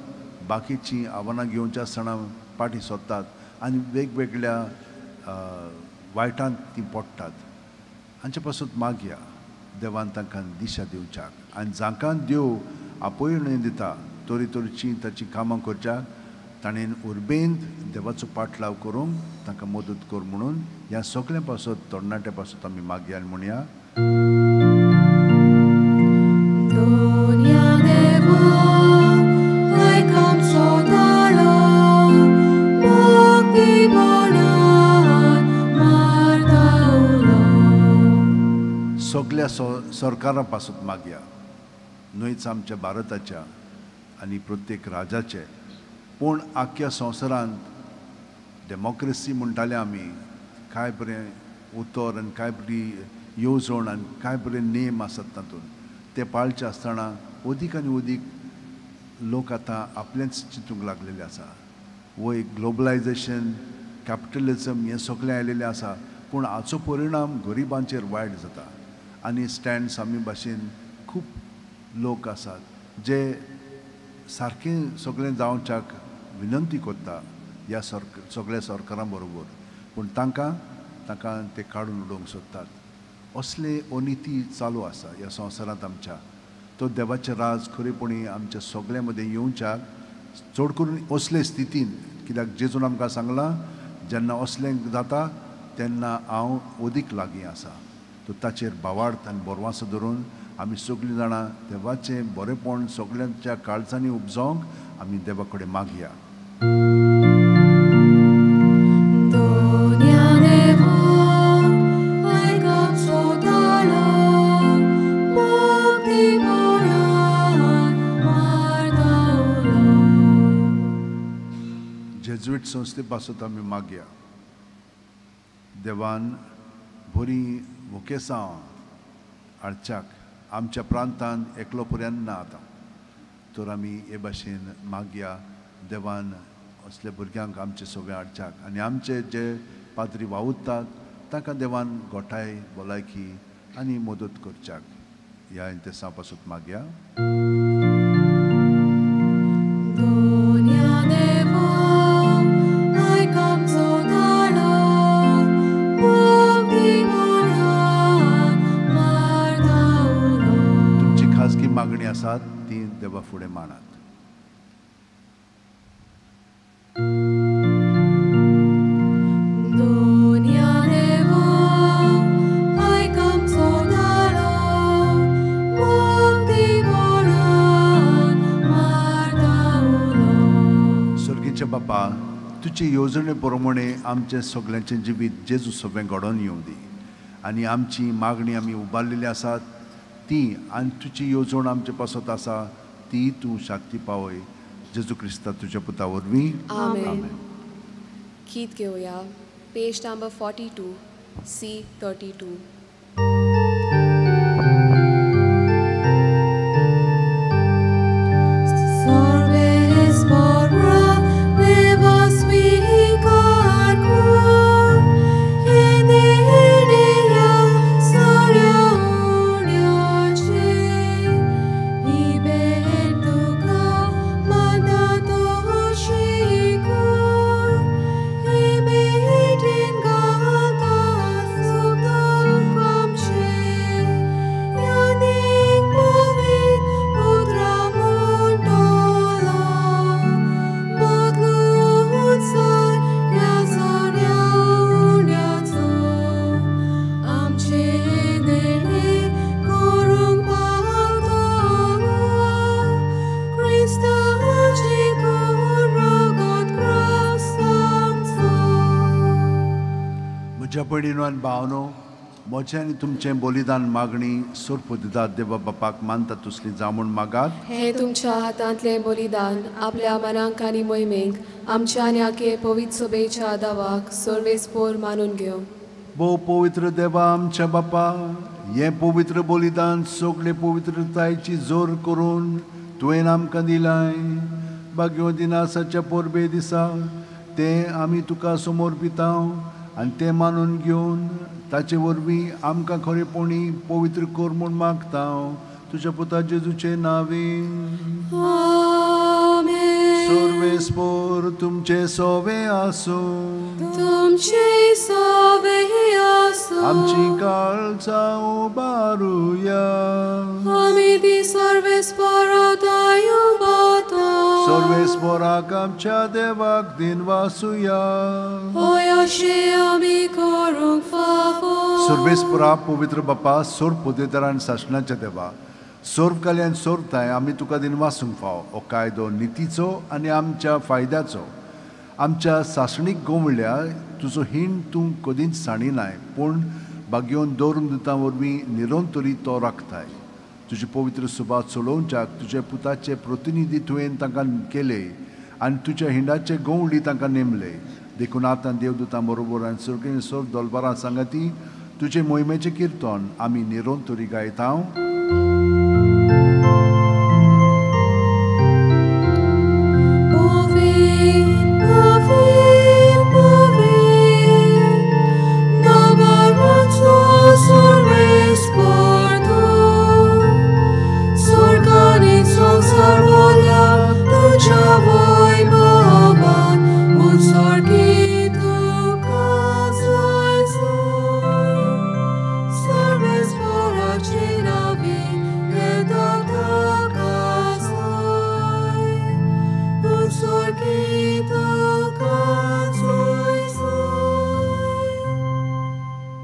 बाकीचीं आव्हानां घेवच्या आसतना फाटीं सरतात आनी वेगवेगळ्या वायटांत तीं पडटात. हांचे पासून मागया देवान तांकां दिशा दिवच्याक आनी जांकां देव आपयण दिता तोरी तोरीचीं ताचीं कामां करच्याक ताणें उर्बेंत देवाचो पाटलाव करूंक तांकां मदत कर म्हणून ह्या सगळ्या पासून तरणाटे पासून आमी मागया आनी म्हणया. सगळ्या सरकारा पासून मागया. न्हयच आमच्या भारताच्या आनी प्रत्येक राज्याचे पूण आख्या संवसारांत डेमोक्रेसी म्हणटाले आमी, कांय बरें उतर आनी कांय बरी येवजण आनी कांय बरे नेम आसात तातूंत, ते पाळचे आसतना अदीक आनी अदीक लोक आतां आपलेंच चिंतूंक लागलेले आसा. वो एक ग्लोबलायजेशन, कॅपिटलिजम हें सगळें आयलेलें आसा, पूण हाचो परिणाम गरिबांचेर वायट जाता. आनी स्टँड्स आमी भाशेन खूब लोक आसात जे सारकें सगळें जावच्याक विनंती करता ह्या सगळ्या सरकारां बरोबर, पूण तांकां ते काडून उडोवंक सोदतात. असले अनिती चालू आसा ह्या संवसारांत आमच्या. तो देवाचें राज खरेपणी आमच्या सगळ्या मदें येवच्याक चड करून असले स्थितीन, कित्याक जेजून आमकां सांगलां जेन्ना असलें जाता तेन्ना हांव अदीक लागीं आसा. तो ताचेर भावार्थ आनी बोरवांसो धरून आमी सगळीं जाणां देवाचें बरेंपण सगळ्यांच्या काळजांनी उपजावंक आमी देवा कडेन मागया. जेजुईट संस्थे पासून आमी मागया. देवान बरी मुखेसां हाडच्याक आमच्या प्रांतांत एकलो पर्यंत ना आतां, तर आमी हे भाशेन मागया देवान असल्या भुरग्यांक आमचे सगळे हाडच्याक आनी आमचे जे पाद्री वावुरतात तांकां देवान गोठाय, भलायकी आनी मदत करच्याक ह्या इंतेसां पासून मागया. मागणी आसात ती देवा फुडें मांडात. सर्गीचे बापा, तुजे येवजणे प्रमाणे आमचे सगळ्यांचें जिवीत जेजू सगळें घडोवन येवं दी आनी आमची मागणी आमी उबारलेली आसात ती आनी तुजी येवजण आमचे पासत आसा ती तूं शांती पावय. जेजू क्रिस्ता तुज्या पुता वरवीं. आमेन. गीत घेवया. Page number 42, C32. भयणीनो आनी भावनो, मोचे आनी तुमचें बलिदान मागणी सोर्प दितात देवा बापाक मानता तुसली जावं म्हूण मागात. हे तुमच्या हातांतले बलिदान आपल्या मनांक आनी मोहिमेक आमच्या आनी आखे पवित्र सभेच्या दावाक सर्वेस्पोर मानून घेव. भोव पवित्र देवा आमच्या बापा, हें पवित्र बलिदान सगळे पवित्रतायेची जोर करून तुवें आमकां दिलाय. भाग्यो दिनासाच्या परबे दिसा तें आमी तुका समर्पिता आनी तें मानून घेवन ताचे वरवीं आमकां खरेपणी पवित्र कर म्हूण मागता तुज्या पुता जेजूचे नांवें. सर्वेस्पोर तुमचे सोवे आसूं, तुमचे सोवे आसूं, आमची काळजां उबारुया. आमी ती सर्वेस्पोरांताय उबारता. सर्वेस्पोराक आमच्या देवाक दिन वासुया. होय अशें आमी करूंक फावो. सर्वेस्परा पवित्र बापा, सोर पोतेदार आनी शासनाच्या देवा, सोर्व कल्याण सोरताय आमी तुका दिन वासूंक फाव. हो कायदो नितीचो आनी आमच्या फायद्याचो. आमच्या सासणीक गोवळ्या तुजो हिंड तूं कदींच साणिनाय, पूण बागयोन दवरून दिता वरवीं निरंतरी तो राखताय. तुजे पवित्र सुभाव चलोवच्याक तुजे पुताचे प्रतिनिधी तुवें तांकां केले आनी तुज्या हिंडाचे गोवळी तांकां नेमले. देखून आतां देवदूतां बरोबर आनी सर्गीन सोर दोलबारां सांगाती तुजे मोहिमेचें किर्तन आमी निरंतरी गायता.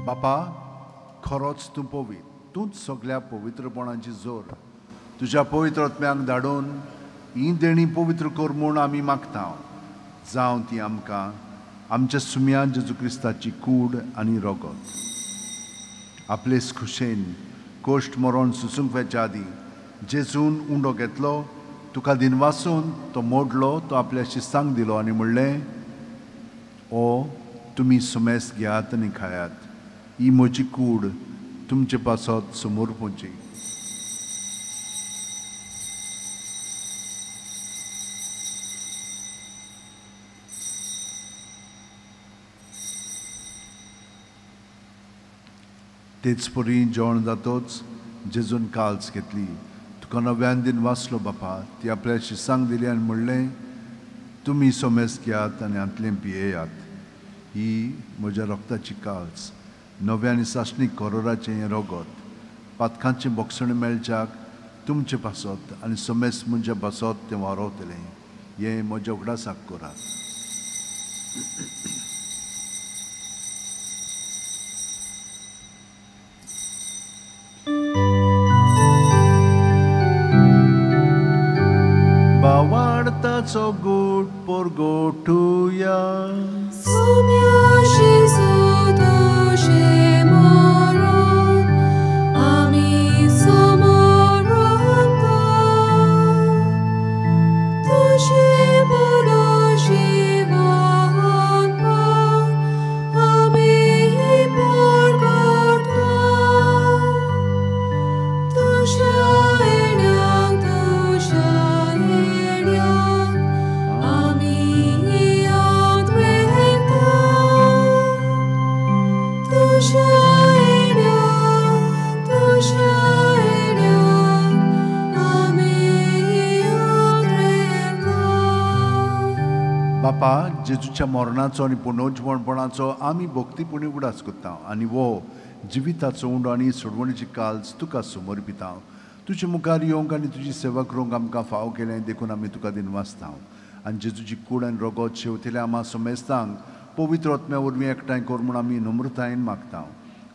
बापा, खरोच तूं पवित्र, तूंच सगळ्या पवित्रपणाची जोर. तुज्या पवित्र आत्म्याक धाडून ही देणी पवित्र कर म्हूण आमी मागता. जावं ती आमकां आमच्या सुम्या जेजू क्रिस्ताची कूड आनी रगत. आपले खुशेन कोश्ट मरण सुसूंक वेच्या आदी जेजून उंडो घेतलो, तुका दिन वासून तो मोडलो, तो आपल्या शिस्तांक दिलो आनी म्हणलें, ओ तुमी सुमेस घेयात आनी खायात, ही म्हजी कूड तुमचे पासत समोर पोंची. तेच परी जेवण जातोच जेजून काल्स घेतली. तुका नव्यान दिन वाचलो बापा, ती आपल्या शिसांक दिली आनी म्हणलें, तुमी सोमेस घेयात आनी हातलें पियेयात, ही म्हज्या रक्ताची काल्स, नव्यानी सासणीक करोराचें हें रगत. पातकांचें बोक्षण मेळच्याक तुमचे पासत आनी सोमेस म्हणजे पासत तें वारोवतलें. हें म्हज्या उगडासाक करात. बावार्ताचो गोट पोरगोटुया. बापा, जेजूच्या मरणाचो आनी पुनर्जीवणपणाचो आमी भक्तीपणी उगडास करता आनी वो जिविताचो उंडो आनी सोडवणीची काल्स तुका समर्पिता. तुजे मुखार येवंक आनी तुजी सेवा करूंक आमकां फाव केलें, देखून आमी तुका दिन वाचता. आनी जेजूची कूड आनी रगत शेवतेल्या आमा सोमेस्तांक पवित्र आत्म्या वरवीं एकठांय कर म्हूण आमी नम्रतायेन मागता.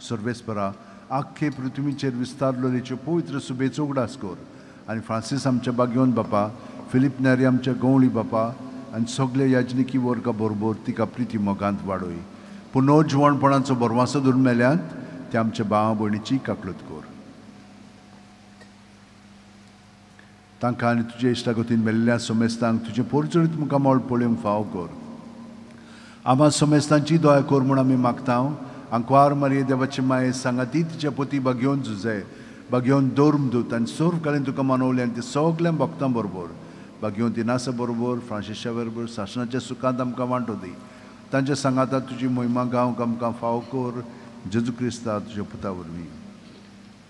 सर्वेस्परा, आख्खे पृथ्वीचेर विस्तारलेल्यो पवित्र सुबेचो उगडास कर. आनी फ्रांसीस आमच्या बागयोन बापा, फिलीप नॅरी आमच्या गवळी बापा आनी सगळे याजनिकी वर्गा बरोबर तिका प्रिती मोगांत वाडोय. पुनर्जीवणपणाचो बरवासो धरून मेल्यांत ते आमच्या भावा भयणीची काकलूत कोर. तांकां आनी तुजे इश्टागतीन मेल्ल्या सोमेस्तांक तुजे पोरचुरीत मुखार मोळ पळोवंक फाव कोर. आम्हा सोमेस्तांची दोया कोर म्हूण आमी मागता. अंकवार मारये देवाची माये सांगाती तिचे पोती बागेवन झुजे बागेवन दौर्म दूत आनी सोर्व कालीन तुका मानवले आनी ते सगळ्या भक्तां बरोबर बागेवन तिनासा बरोबर फ्रांसिसा बरोबर शासनाच्या सुखांत आमकां वांटो दी. तांच्या सांगाता तुजी मोहिमा गावंक आमकां फाव कोर. जेजू क्रिस्ता तुज्या पुता वरवीं.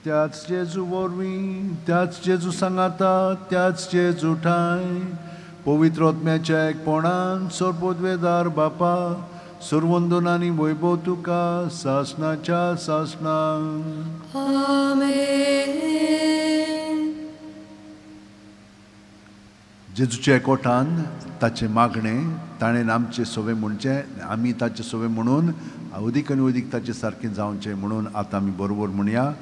त्याच जेजू वरवीं त्याच जेजू सांगाता त्याच जेजू ठाय पवित्र आत्म्याच्या एकपणान सोरपोदवेदार बापा सुरवंदन आनी वैभव तुका सासणाच्या सासणां. आमेन. जेजूच्या एकवटान ताचे मागणे ताणें आमचे सोवे म्हणचे आमी ताचे सोवे म्हणून अदीक आनी अदीक ताचे सारकें जावचें म्हणून आतां आमी बरोबर म्हणया.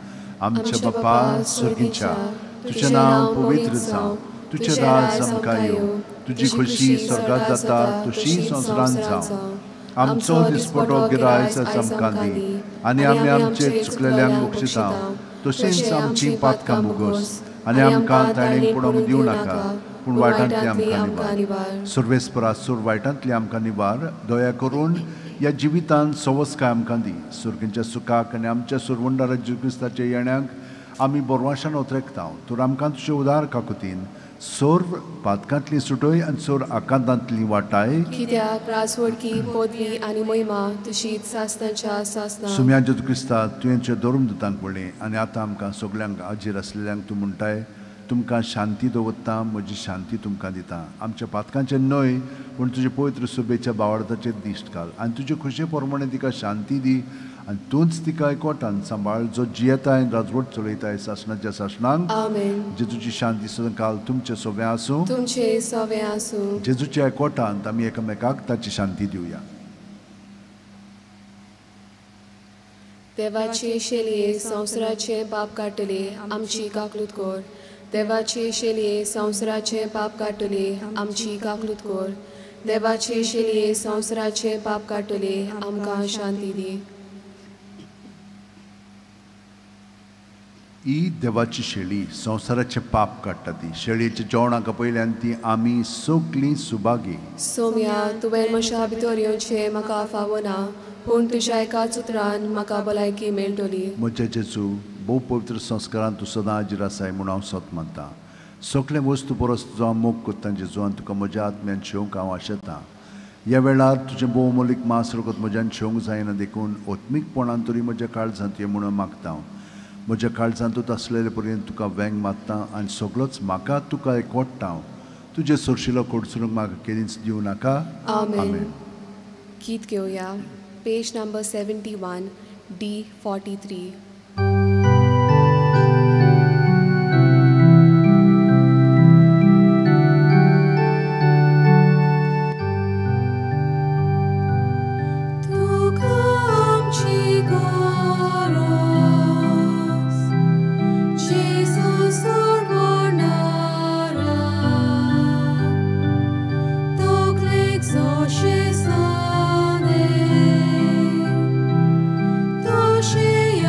आमच्या बापा सुर्गीच्या तुजें नांव पवित्र जावं. तुजें राज आमकां येवं. तुजी खुशी स्वर्गांत जाता तशी संवसारांत जावं. आमचो दिसपटो गिरायज आमकां दी आनी आमी आमचे चुकलेल्यांक बक्षिसांव तशींच आमची पातकां मुगोस आनी आमकां ताणें पुडोंक दिवं नाका पूण वायटांतली आमकां निवार. सुर्वेस्परा सूर वायटांतली आमकां निवार. दया करून ह्या जिवितांत सवस्काय आमकां दी. सुर्गीच्या सुखाक आनी आमच्या सुरवंडा जेजू क्रिस्ताच्या येण्याक आमी बोरवाशान ओतरेकता. तूं आमकां तुजे उदार काकुतीन सोर्व पातकांतली सुटोय आनी सोर आकांतांतली वाटाय. कित्याक राजवडकी पदवी आनी मोहिमा तशीच सासणाच्या सासणां. सुम्या जेजू क्रिस्ता तुवेंचे धर्म दुतांक पडले आनी आतां आमकां सगल्यांक हाजीर आसलेल्यांक तूं म्हणटाय तुमकां शांती दवरता म्हजी शांती तुमकां दिता. आमच्या पातकांचे न्हय पूण तुजे पवित्र सुबेच्या बावडताचेर दिश्ट घाल आनी तुजे खुशे प्रमाणे तिका शांती दी आनी तूंच तिका एकवटान सांबाळ जो जियेताय राजवट चलयताय सासणाच्या सासणांक. आमेन. जेजूची शांती सदां काल तुमचे सोबे आसूं. तुमचे सवे आसूं. जेजूच्या एकवटांत आमी एकामेकाक ताची शांती दिवया. देवाचे शेलये संवसाराचे पाप काडटले आमची काकलूत कोर. देवाचे शेलये संवसाराचे पाप काडटले आमची काकलूत कोर. देवाचे शेलये संवसाराचे पाप काडटले आमकां शांती दी. ही देवाची शेळी संवसाराचे पाप काडटा ती. शेळयेच्या जेवणाक पयल्यान ती आमी सगलीं सुभागी. सोम्या तुवें म्हज्या भितर येवचें म्हाका फावना पूण तुज्या एकाच उतरान म्हाका भलायकी मेळटली. म्हज्या जेजू भोव पवित्र संस्कारांत तूं सदां हाजीर आसाय म्हूण हांव सत म्हणटां. सगळे वस्तू परस तुजो हांव मोग करता जेजू आनी तुका म्हज्या आत्म्यान शेवंक हांव आशेतां. ह्या वेळार तुजें भोव मोलीक मास रगत म्हज्यान शेवंक जायना देखून ओत्मीकपणान तरी म्हज्या काळजांत ये म्हणून मागता. म्हज्या काळजांतूच आसलेले पर्यंत तुका वेंग मागता आनी सगळोच म्हाका तुका एकवटता. तुजे सोरशिलो कोडसरूंक म्हाका केदींच दिवं नाका. आमेन. गीत घेवया. Page number 71 D43. She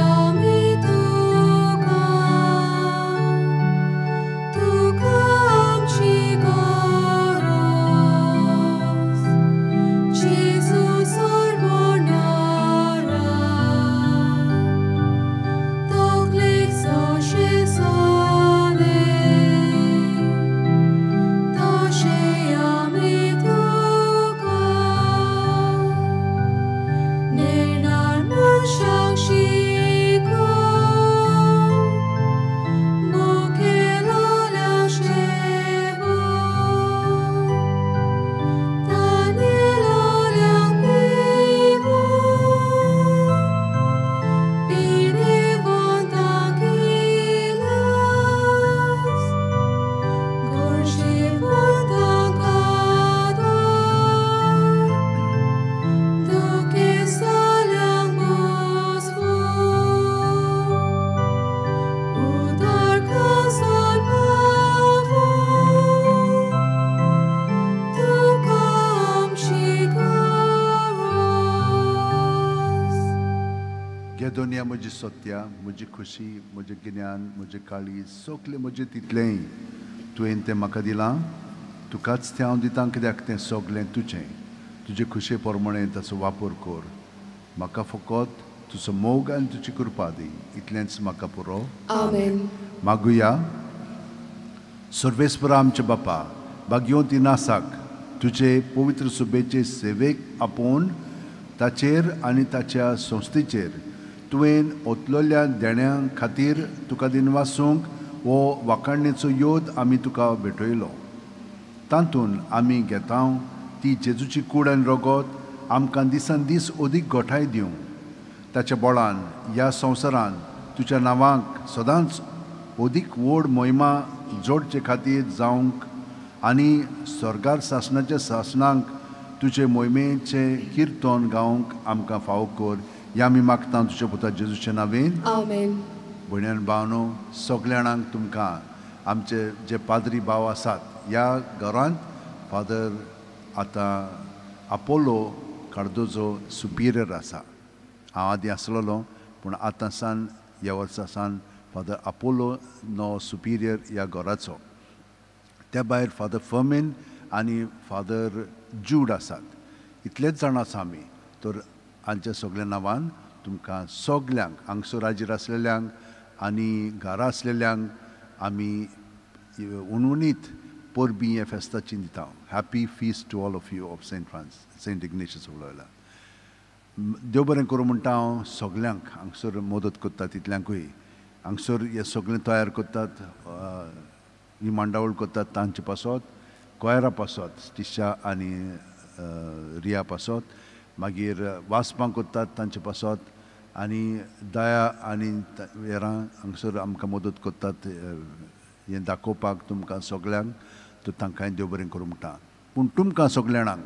Satya म्हजी खुशी म्हजें गिन्यान म्हजें काळीज सगलें म्हजें तितलेंय तुवें तें म्हाका दिलां तुकाच तें हांव दितां कित्याक तें सगलें तुजें तुजे खुशे प्रमाणे ताचो वापर कर म्हाका फकत तुजो मोग आनी तुजी कृपा दी इतलेंच म्हाका पुरो आमेन. मागुया सर्वेस्परा आमचे बापा भाग्योवंती नासाक तुजे पवित्र सुबेचे सेवेक आपोवन ताचेर आनी ताच्या संस्थेचेर तुवें ओतलोल्या देण्या खातीर तुका दिनवासूंक वो वाखाणणेचो योद आमी तुका भेटयलो तातूंत आमी घेता ती जेजूची कूड आनी रगत आमकां दिसान दीस अदीक गोठाय दिवं ताच्या बळान ह्या संवसारांत तुज्या नांवाक सदांच अदीक व्हड मोहिमा जोडचे खातीर जावंक आनी स्वर्गार शासनाच्या शासनांक तुजे मोहिमेचे किर्तन गावंक आमकां फावो कर ह्या आमी मागता तुज्या पुता जेजूच्या नांवेन आमेन. भयण्यान भावनो सगल्या जाणांक तुमकां आमचे जे पाद्री भाव आसात ह्या घरांत फादर आतां आपोलो कार्दोजो सुपिरियर आसा हांव आदीं आसलोलो पूण आतां सावन ह्या वर्सा सावन फादर आपोलो नो सुपिरियर ह्या घराचो त्या भायर फादर फर्मिन आनी फादर जूड आसात इतलेच जाण आसा आमी तर आमच्या सगळ्या नांवान तुमकां सगल्यांक हांगसर हाजीर आसलेल्यांक आनी घरा आसलेल्यांक आमी उणवणीत परबीं ह्या फेस्ताची दिता happy feast to all of you of Saint Ignatius of Loyola देव बरें करूं म्हणटा हांव सगल्यांक हांगसर मदत करता तितल्यांकूय हांगसर हे सगळें तयार करतात ही मांडावळ करतात तांचे पासत कोयरा पासत स्टिशा आनी रिया पासत मागीर वासपां करतात तांचे पासत आनी दया आनी हेरां हांगसर आमकां मदत करतात हें दाखोवपाक तुमकां सगल्यांक तर तांकांय देव बरें करूं म्हणटा पूण तुमकां सगल्या जाणांक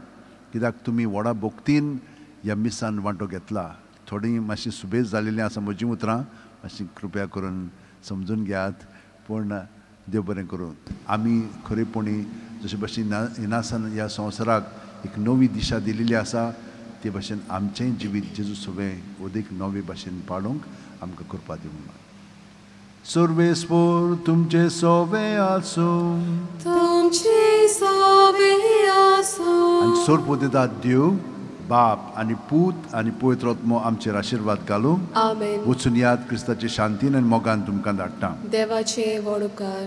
कित्याक तुमी व्हडा भक्तीन ह्या मिसान वांटो घेतला थोडीं मातशी सुबेज जालेलीं आसा म्हजीं उतरां मातशी कृपया करून समजून घेयात पूण देव बरें करूं आमी खरेपणी जशे भशेन इनासान ह्या संवसाराक एक नवी दिशा दिलेली आसा ते भशेन आमचेंय जिवीत जेजू सगळें अदीक नवे भशेन पाडूंक आमकां कृपा दिवंक सर्वेस्पोर तुमचे सोवे आसूं तुमचे सोवे आसूं आनी सोर दिता देव बाप आनी पूत आनी पवित्र आत्मो आमचेर आशिर्वाद घालूं आमेन. वचून याद क्रिस्ताचे शांतीन आनी मोगान तुमकां धाडटा देवाचे व्हड उपकार.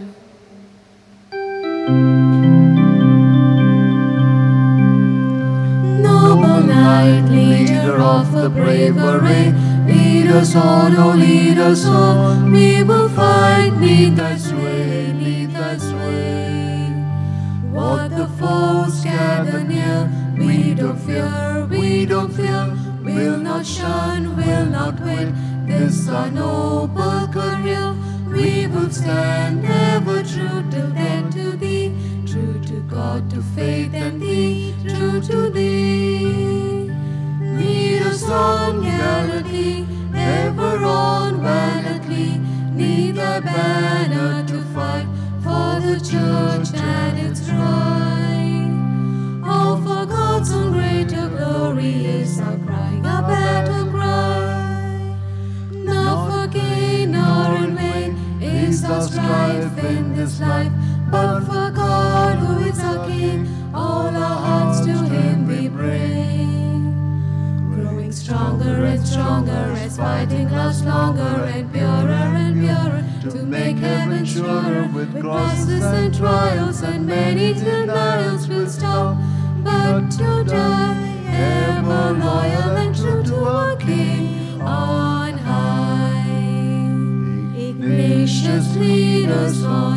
Noble knight, leader of the brave array, lead us on, oh lead us on, we will fight, lead thy sway, lead thy sway. What the foes gather near, we don't fear, we'll not shun, we'll not wait, this our noble career, we will stand ever true till then to thee, true to God, to faith and thee, true to thee. Lead us on gallantly, ever on valiantly, lead thy banner to fight for the church and its right. Oh, for God's own greater glory is our cry, our battle cry. Not for gain or in vain is our strife in this life, but for God who is our King, all our hearts to Him we bring. Growing stronger and stronger as fighting lasts longer and purer to make heaven surer with crosses and trials and many denials will stop, but to die ever loyal and true to our King on high. Ignatius, lead us on.